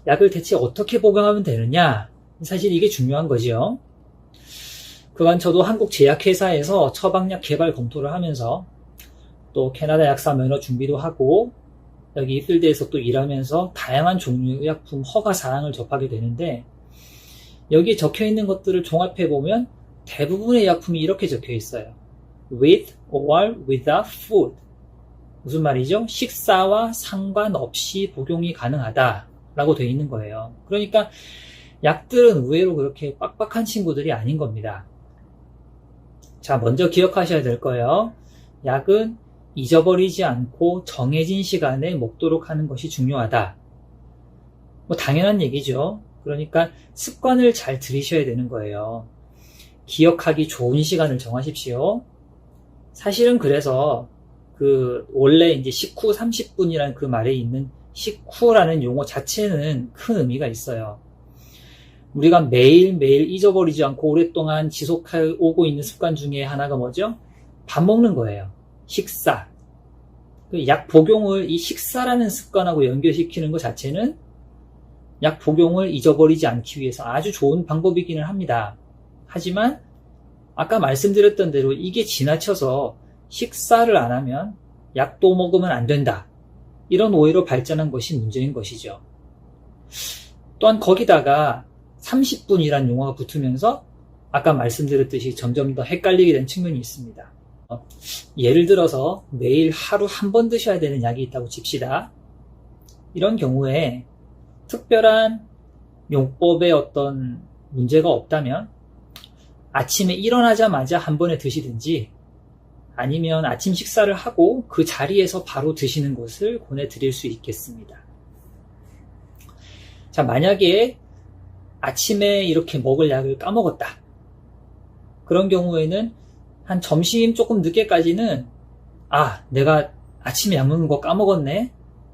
약을 대체 어떻게 복용하면 되느냐? 사실 이게 중요한 거죠. 그간 저도 한국 제약회사에서 처방약 개발 검토를 하면서 또 캐나다 약사 면허 준비도 하고 여기 필드에서 또 일하면서 다양한 종류의 의약품 허가 사항을 접하게 되는데 여기 적혀 있는 것들을 종합해 보면 대부분의 의약품이 이렇게 적혀 있어요. With or without food. 무슨 말이죠? 식사와 상관없이 복용이 가능하다 라고 되어 있는 거예요. 그러니까 약들은 의외로 그렇게 빡빡한 친구들이 아닌 겁니다. 자, 먼저 기억하셔야 될 거예요. 약은 잊어버리지 않고 정해진 시간에 먹도록 하는 것이 중요하다. 당연한 얘기죠. 그러니까 습관을 잘 들이셔야 되는 거예요. 기억하기 좋은 시간을 정하십시오. 사실은 그래서 원래 이제 식후 30분이라는 그 말에 있는 식후라는 용어 자체는 큰 의미가 있어요. 우리가 매일매일 잊어버리지 않고 오랫동안 지속해 오고 있는 습관 중에 하나가 뭐죠? 밥 먹는 거예요. 식사. 약 복용을 이 식사라는 습관하고 연결시키는 것 자체는 약 복용을 잊어버리지 않기 위해서 아주 좋은 방법이기는 합니다. 하지만 아까 말씀드렸던 대로 이게 지나쳐서 식사를 안 하면 약도 먹으면 안 된다. 이런 오해로 발전한 것이 문제인 것이죠. 또한 거기다가 30분이란 용어가 붙으면서 아까 말씀드렸듯이 점점 더 헷갈리게 된 측면이 있습니다. 예를 들어서 매일 하루 한 번 드셔야 되는 약이 있다고 칩시다. 이런 경우에 특별한 용법에 어떤 문제가 없다면 아침에 일어나자마자 한 번에 드시든지 아니면 아침 식사를 하고 그 자리에서 바로 드시는 것을 권해드릴 수 있겠습니다. 자, 만약에 아침에 이렇게 먹을 약을 까먹었다. 그런 경우에는 한 점심 조금 늦게까지는 내가 아침에 약 먹는 거 까먹었네.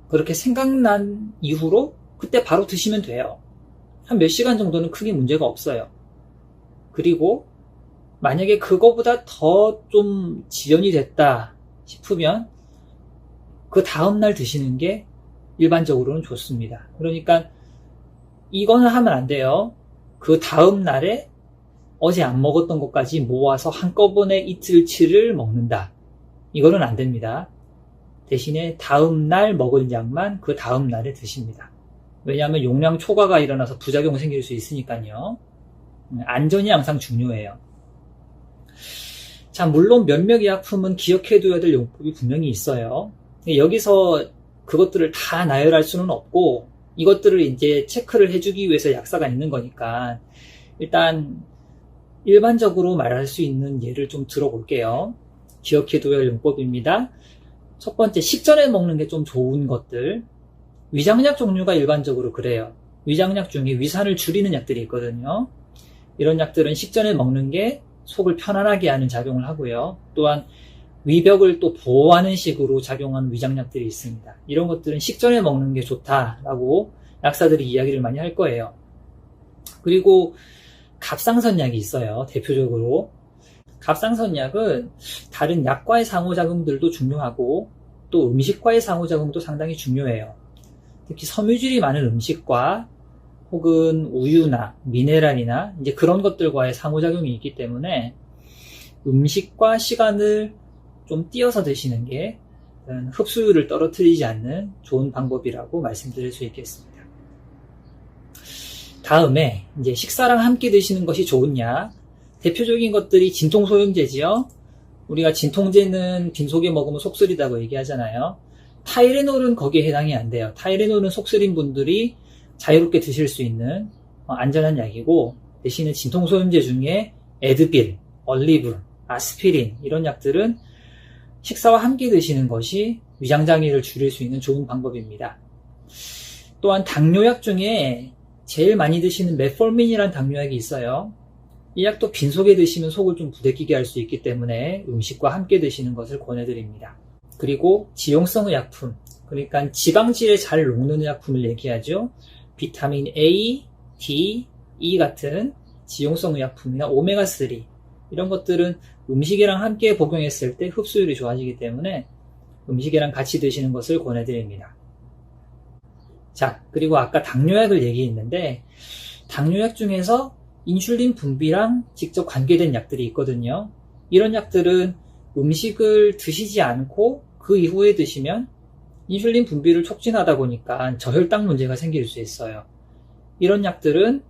그렇게 생각난 이후로 그때 바로 드시면 돼요. 한 몇 시간 정도는 크게 문제가 없어요. 그리고 만약에 그거보다 더 좀 지연이 됐다 싶으면 그 다음날 드시는 게 일반적으로는 좋습니다. 그러니까 이거는 하면 안 돼요. 그 다음날에 어제 안 먹었던 것까지 모아서 한꺼번에 이틀치를 먹는다. 이거는 안 됩니다. 대신에 다음날 먹을 약만 그 다음날에 드십니다. 왜냐하면 용량 초과가 일어나서 부작용 생길 수 있으니까요. 안전이 항상 중요해요. 자, 물론 몇몇 의약품은 기억해둬야 될 용법이 분명히 있어요. 여기서 그것들을 다 나열할 수는 없고 이것들을 이제 체크를 해주기 위해서 약사가 있는 거니까 일단 일반적으로 말할 수 있는 예를 좀 들어볼게요. 기억해둬야 할 용법입니다. 첫 번째, 식전에 먹는 게 좀 좋은 것들. 위장약 종류가 일반적으로 그래요. 위장약 중에 위산을 줄이는 약들이 있거든요. 이런 약들은 식전에 먹는 게 속을 편안하게 하는 작용을 하고요. 또한 위벽을 또 보호하는 식으로 작용하는 위장약들이 있습니다. 이런 것들은 식전에 먹는 게 좋다라고 약사들이 이야기를 많이 할 거예요. 그리고 갑상선약이 있어요. 대표적으로. 갑상선약은 다른 약과의 상호작용들도 중요하고 또 음식과의 상호작용도 상당히 중요해요. 특히 섬유질이 많은 음식과 혹은 우유나 미네랄이나 이제 그런 것들과의 상호작용이 있기 때문에 음식과 시간을 좀 띄어서 드시는 게 흡수율을 떨어뜨리지 않는 좋은 방법이라고 말씀드릴 수 있겠습니다. 다음에 이제 식사랑 함께 드시는 것이 좋으냐? 대표적인 것들이 진통소염제지요. 우리가 진통제는 빈속에 먹으면 속쓰리다고 얘기하잖아요. 타이레놀은 거기에 해당이 안 돼요. 타이레놀은 속쓰린 분들이 자유롭게 드실 수 있는 안전한 약이고 대신에 진통소염제 중에 에드빌, 얼리브, 아스피린 이런 약들은 식사와 함께 드시는 것이 위장장애를 줄일 수 있는 좋은 방법입니다. 또한 당뇨약 중에 제일 많이 드시는 메폴민이라는 당뇨약이 있어요. 이 약도 빈속에 드시면 속을 좀 부대끼게 할 수 있기 때문에 음식과 함께 드시는 것을 권해드립니다. 그리고 지용성 의약품, 그러니까 지방질에 잘 녹는 의약품을 얘기하죠. 비타민 A, D, E 같은 지용성 의약품이나 오메가3 이런 것들은 음식이랑 함께 복용했을 때 흡수율이 좋아지기 때문에 음식이랑 같이 드시는 것을 권해드립니다. 자, 그리고 아까 당뇨약을 얘기했는데 당뇨약 중에서 인슐린 분비랑 직접 관계된 약들이 있거든요. 이런 약들은 음식을 드시지 않고 그 이후에 드시면 인슐린 분비를 촉진하다 보니까 저혈당 문제가 생길 수 있어요. 이런 약들은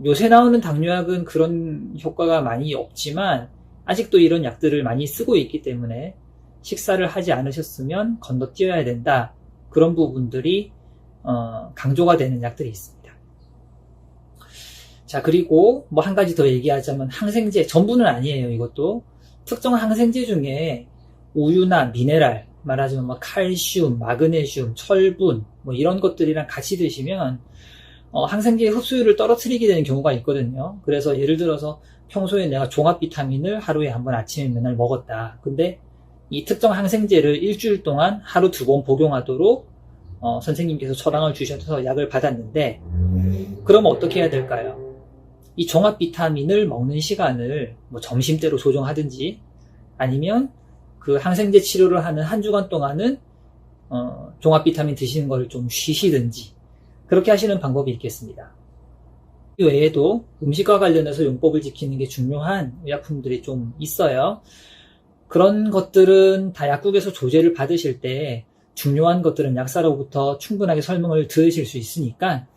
요새 나오는 당뇨약은 그런 효과가 많이 없지만 아직도 이런 약들을 많이 쓰고 있기 때문에 식사를 하지 않으셨으면 건너뛰어야 된다. 그런 부분들이 강조가 되는 약들이 있습니다. 자, 그리고 한 가지 더 얘기하자면 항생제, 전부는 아니에요. 이것도 특정 항생제 중에 우유나 미네랄, 말하자면 칼슘, 마그네슘, 철분 이런 것들이랑 같이 드시면 항생제의 흡수율을 떨어뜨리게 되는 경우가 있거든요. 그래서 예를 들어서 평소에 내가 종합 비타민을 하루에 한 번 아침에 맨날 먹었다. 근데 이 특정 항생제를 일주일 동안 하루 2번 복용하도록 선생님께서 처방을 주셔서 약을 받았는데 그러면 어떻게 해야 될까요? 이 종합 비타민을 먹는 시간을 점심때로 조정하든지 아니면 그 항생제 치료를 하는 한 주간 동안은 종합 비타민 드시는 걸 좀 쉬시든지 그렇게 하시는 방법이 있겠습니다. 이 외에도 음식과 관련해서 용법을 지키는 게 중요한 의약품들이 좀 있어요. 그런 것들은 다 약국에서 조제를 받으실 때 중요한 것들은 약사로부터 충분하게 설명을 들으실 수 있으니까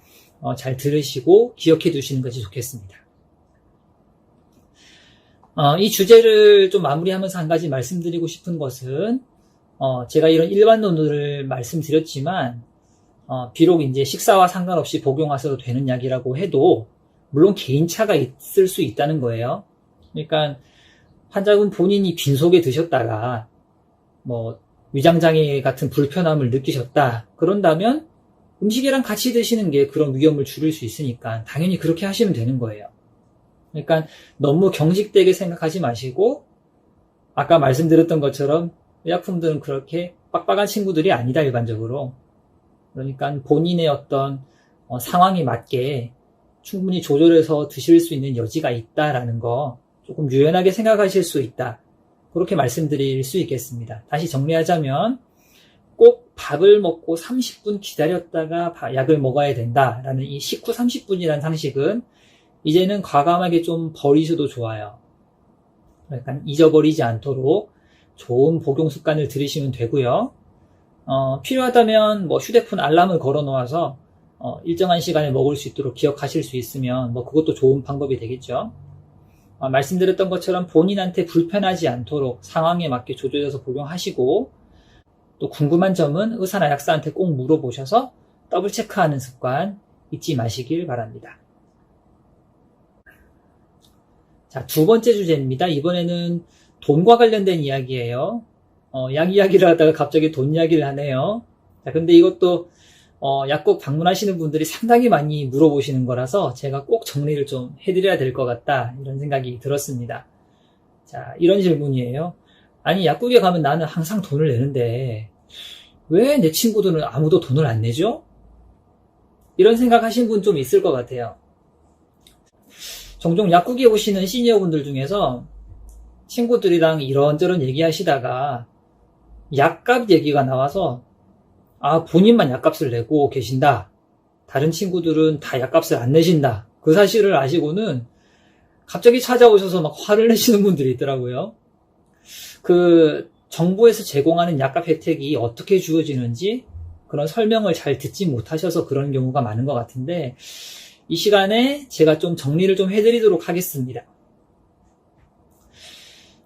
잘 들으시고 기억해 두시는 것이 좋겠습니다. 이 주제를 좀 마무리하면서 한 가지 말씀드리고 싶은 것은 제가 이런 일반론을 말씀드렸지만 비록 이제 식사와 상관없이 복용하셔도 되는 약이라고 해도 물론 개인차가 있을 수 있다는 거예요. 그러니까 환자분 본인이 빈속에 드셨다가 위장장애 같은 불편함을 느끼셨다. 그런다면 음식이랑 같이 드시는 게 그런 위험을 줄일 수 있으니까 당연히 그렇게 하시면 되는 거예요. 그러니까 너무 경직되게 생각하지 마시고 아까 말씀드렸던 것처럼 의약품들은 그렇게 빡빡한 친구들이 아니다 일반적으로. 그러니까 본인의 어떤 상황에 맞게 충분히 조절해서 드실 수 있는 여지가 있다라는 거 조금 유연하게 생각하실 수 있다. 그렇게 말씀드릴 수 있겠습니다. 다시 정리하자면 꼭 밥을 먹고 30분 기다렸다가 약을 먹어야 된다라는 이 식후 30분이라는 상식은 이제는 과감하게 좀 버리셔도 좋아요. 그러니까 잊어버리지 않도록 좋은 복용 습관을 들이시면 되고요. 필요하다면 휴대폰 알람을 걸어 놓아서 일정한 시간에 먹을 수 있도록 기억하실 수 있으면 뭐 그것도 좋은 방법이 되겠죠. 말씀드렸던 것처럼 본인한테 불편하지 않도록 상황에 맞게 조절해서 복용하시고, 또 궁금한 점은 의사나 약사한테 꼭 물어보셔서 더블 체크하는 습관 잊지 마시길 바랍니다. 자, 두 번째 주제입니다. 이번에는 돈과 관련된 이야기예요. 약 이야기를 하다가 갑자기 돈 이야기를 하네요. 자, 근데 이것도 약국 방문하시는 분들이 상당히 많이 물어보시는 거라서 제가 꼭 정리를 좀 해드려야 될 것 같다, 이런 생각이 들었습니다. 자, 이런 질문이에요. 아니, 약국에 가면 나는 항상 돈을 내는데 왜 내 친구들은 아무도 돈을 안 내죠? 이런 생각하신 분 좀 있을 것 같아요. 종종 약국에 오시는 시니어분들 중에서 친구들이랑 이런저런 얘기하시다가 약값 얘기가 나와서 본인만 약값을 내고 계신다, 다른 친구들은 다 약값을 안 내신다, 그 사실을 아시고는 갑자기 찾아오셔서 막 화를 내시는 분들이 있더라고요. 그 정부에서 제공하는 약값 혜택이 어떻게 주어지는지 그런 설명을 잘 듣지 못하셔서 그런 경우가 많은 것 같은데, 이 시간에 제가 좀 정리를 좀 해드리도록 하겠습니다.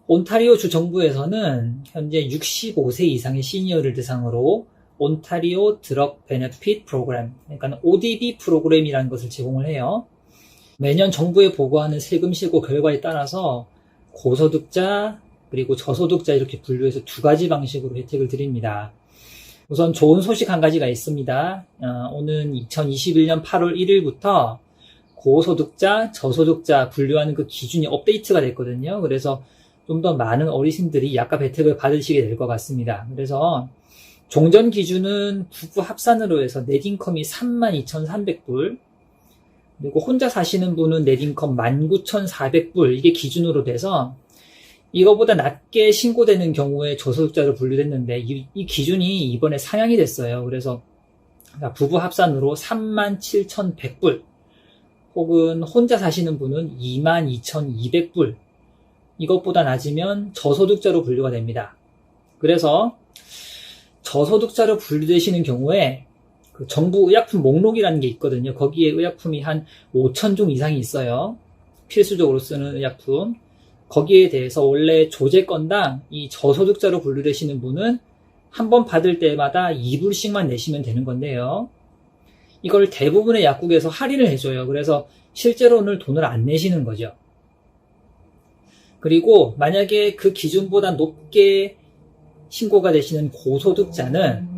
온타리오 주 정부에서는 현재 65세 이상의 시니어를 대상으로 온타리오 드럭 베네핏 프로그램, 그러니까 ODB 프로그램이라는 것을 제공을 해요. 매년 정부에 보고하는 세금 신고 결과에 따라서 고소득자 그리고 저소득자 이렇게 분류해서 두 가지 방식으로 혜택을 드립니다. 우선 좋은 소식 한 가지가 있습니다. 오는 2021년 8월 1일부터 고소득자, 저소득자 분류하는 그 기준이 업데이트가 됐거든요. 그래서 좀 더 많은 어르신들이 약값 혜택을 받으시게 될 것 같습니다. 그래서 종전 기준은 부부 합산으로 해서 넷인컴이 32,300불, 그리고 혼자 사시는 분은 넷인컴 19,400불, 이게 기준으로 돼서 이거보다 낮게 신고되는 경우에 저소득자로 분류됐는데 이 기준이 이번에 상향이 됐어요. 그래서 부부 합산으로 37,100불, 혹은 혼자 사시는 분은 22,200불, 이것보다 낮으면 저소득자로 분류가 됩니다. 그래서 저소득자로 분류되시는 경우에 그 정부 의약품 목록이라는 게 있거든요. 거기에 의약품이 한 5,000종 이상이 있어요. 필수적으로 쓰는 의약품. 거기에 대해서 원래 조제건당 이 저소득자로 분류되시는 분은 한 번 받을 때마다 2불씩만 내시면 되는 건데요. 이걸 대부분의 약국에서 할인을 해줘요. 그래서 실제로는 돈을 안 내시는 거죠. 그리고 만약에 그 기준보다 높게 신고가 되시는 고소득자는,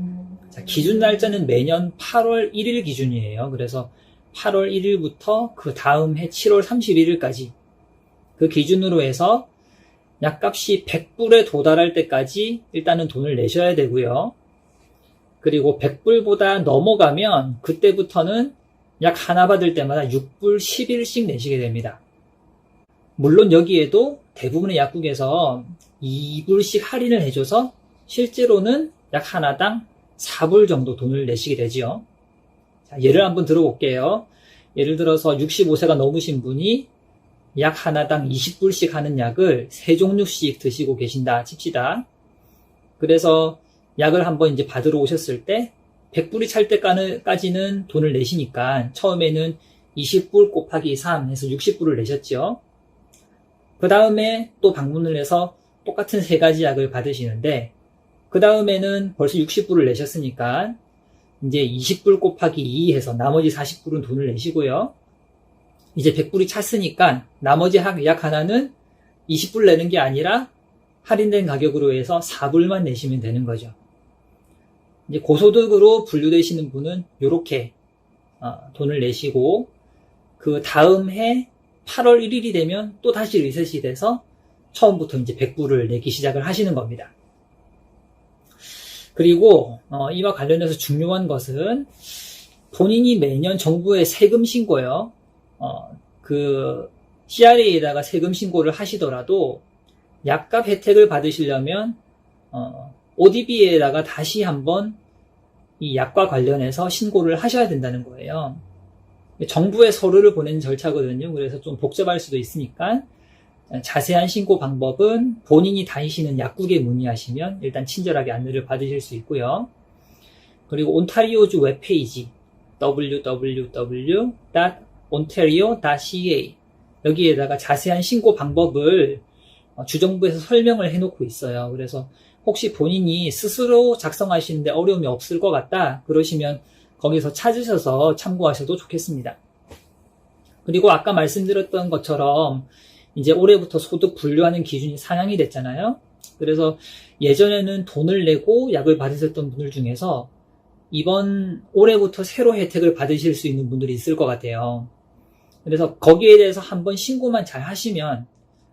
기준 날짜는 매년 8월 1일 기준이에요. 그래서 8월 1일부터 그 다음 해 7월 31일까지 그 기준으로 해서 약값이 100불에 도달할 때까지 일단은 돈을 내셔야 되고요. 그리고 100불보다 넘어가면 그때부터는 약 하나 받을 때마다 6불 10일씩 내시게 됩니다. 물론 여기에도 대부분의 약국에서 2불씩 할인을 해줘서 실제로는 약 하나당 4불 정도 돈을 내시게 되지요. 자, 예를 한번 들어볼게요. 예를 들어서 65세가 넘으신 분이 약 하나당 20불씩 하는 약을 3종류씩 드시고 계신다 칩시다. 그래서 약을 한번 이제 받으러 오셨을 때 100불이 찰 때까지는 돈을 내시니까 처음에는 20불 곱하기 3 해서 60불을 내셨죠. 그 다음에 또 방문을 해서 똑같은 3가지 약을 받으시는데, 그 다음에는 벌써 60불을 내셨으니까 이제 20불 곱하기 2 해서 나머지 40불은 돈을 내시고요. 이제 100불이 찼으니까 나머지 약 하나는 20불 내는 게 아니라 할인된 가격으로 해서 4불만 내시면 되는 거죠. 이제 고소득으로 분류되시는 분은 이렇게 돈을 내시고, 그 다음 해 8월 1일이 되면 또 다시 리셋이 돼서 처음부터 이제 100불을 내기 시작을 하시는 겁니다. 그리고 이와 관련해서 중요한 것은 본인이 매년 정부에 세금 신고요. 그 CRA에다가 세금 신고를 하시더라도 약값 혜택을 받으시려면 ODB에다가 다시 한번 이 약과 관련해서 신고를 하셔야 된다는 거예요. 정부에 서류를 보내는 절차거든요. 그래서 좀 복잡할 수도 있으니까 자세한 신고 방법은 본인이 다니시는 약국에 문의하시면 일단 친절하게 안내를 받으실 수 있고요. 그리고 온타리오주 웹페이지, www.ontario.ca 여기에다가 자세한 신고 방법을 주정부에서 설명을 해놓고 있어요. 그래서 혹시 본인이 스스로 작성하시는데 어려움이 없을 것 같다 그러시면 거기서 찾으셔서 참고하셔도 좋겠습니다. 그리고 아까 말씀드렸던 것처럼 이제 올해부터 소득 분류하는 기준이 상향이 됐잖아요. 그래서 예전에는 돈을 내고 약을 받으셨던 분들 중에서 이번 올해부터 새로 혜택을 받으실 수 있는 분들이 있을 것 같아요. 그래서 거기에 대해서 한번 신고만 잘 하시면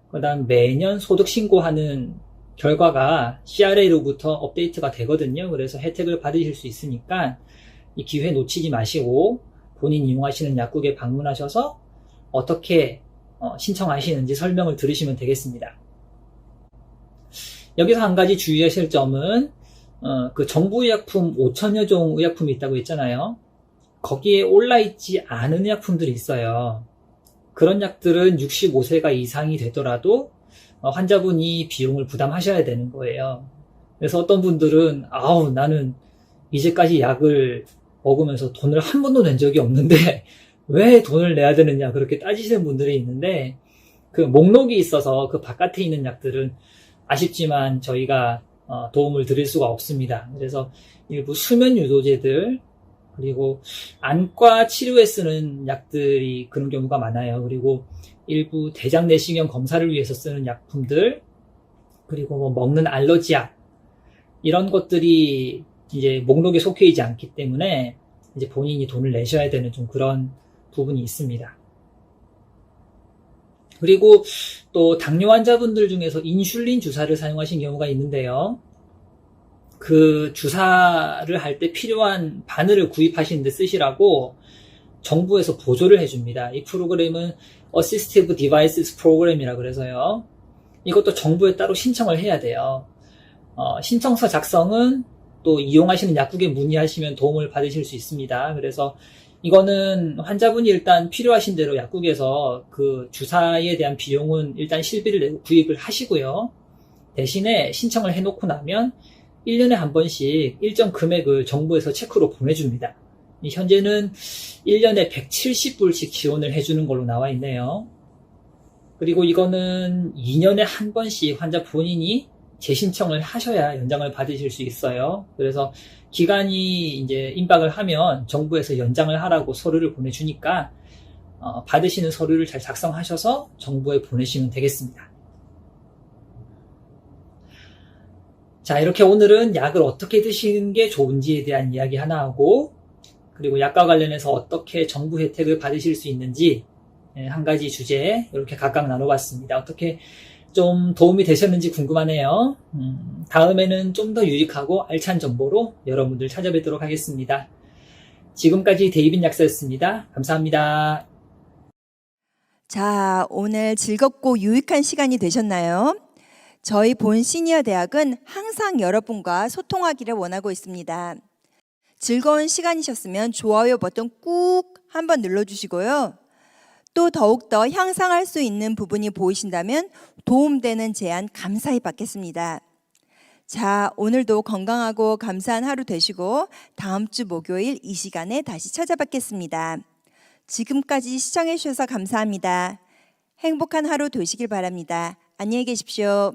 그 다음 매년 소득 신고하는 결과가 CRA로부터 업데이트가 되거든요. 그래서 혜택을 받으실 수 있으니까 이 기회 놓치지 마시고 본인 이용하시는 약국에 방문하셔서 어떻게 신청하시는지 설명을 들으시면 되겠습니다. 여기서 한 가지 주의하실 점은 그 정부의약품 5천여 종 의약품이 있다고 했잖아요. 거기에 올라있지 않은 의약품들이 있어요. 그런 약들은 65세가 이상이 되더라도 환자분이 비용을 부담하셔야 되는 거예요. 그래서 어떤 분들은 나는 이제까지 약을 먹으면서 돈을 한 번도 낸 적이 없는데 왜 돈을 내야 되느냐 그렇게 따지시는 분들이 있는데 그 목록이 있어서 그 바깥에 있는 약들은 아쉽지만 저희가 도움을 드릴 수가 없습니다. 그래서 일부 수면 유도제들 그리고 안과 치료에 쓰는 약들이 그런 경우가 많아요. 그리고 일부 대장 내시경 검사를 위해서 쓰는 약품들 그리고 뭐 먹는 알러지약 이런 것들이 이제 목록에 속해 있지 않기 때문에 이제 본인이 돈을 내셔야 되는 좀 그런 부분이 있습니다. 그리고 또 당뇨 환자분들 중에서 인슐린 주사를 사용하신 경우가 있는데요. 그 주사를 할 때 필요한 바늘을 구입하시는데 쓰시라고 정부에서 보조를 해줍니다. 이 프로그램은 Assistive Devices 프로그램이라 그래서요. 이것도 정부에 따로 신청을 해야 돼요. 신청서 작성은 또 이용하시는 약국에 문의하시면 도움을 받으실 수 있습니다. 그래서 이거는 환자분이 일단 필요하신 대로 약국에서 그 주사에 대한 비용은 일단 실비를 내고 구입을 하시고요. 대신에 신청을 해놓고 나면 1년에 한 번씩 일정 금액을 정부에서 체크로 보내줍니다. 현재는 1년에 170불씩 지원을 해주는 걸로 나와 있네요. 그리고 이거는 2년에 한 번씩 환자 본인이 재신청을 하셔야 연장을 받으실 수 있어요. 그래서 기간이 이제 임박을 하면 정부에서 연장을 하라고 서류를 보내주니까 받으시는 서류를 잘 작성하셔서 정부에 보내시면 되겠습니다. 자, 이렇게 오늘은 약을 어떻게 드시는 게 좋은지에 대한 이야기 하나 하고 그리고 약과 관련해서 어떻게 정부 혜택을 받으실 수 있는지 한 가지 주제 이렇게 각각 나눠봤습니다. 어떻게 좀 도움이 되셨는지 궁금하네요. 다음에는 좀 더 유익하고 알찬 정보로 여러분들 찾아뵙도록 하겠습니다. 지금까지 데이빗 약사였습니다. 감사합니다. 자, 오늘 즐겁고 유익한 시간이 되셨나요? 저희 본 시니어 대학은 항상 여러분과 소통하기를 원하고 있습니다. 즐거운 시간이셨으면 좋아요 버튼 꾹 한번 눌러주시고요. 또 더욱더 향상할 수 있는 부분이 보이신다면 도움되는 제안 감사히 받겠습니다. 자, 오늘도 건강하고 감사한 하루 되시고 다음 주 목요일 이 시간에 다시 찾아뵙겠습니다. 지금까지 시청해 주셔서 감사합니다. 행복한 하루 되시길 바랍니다. 안녕히 계십시오.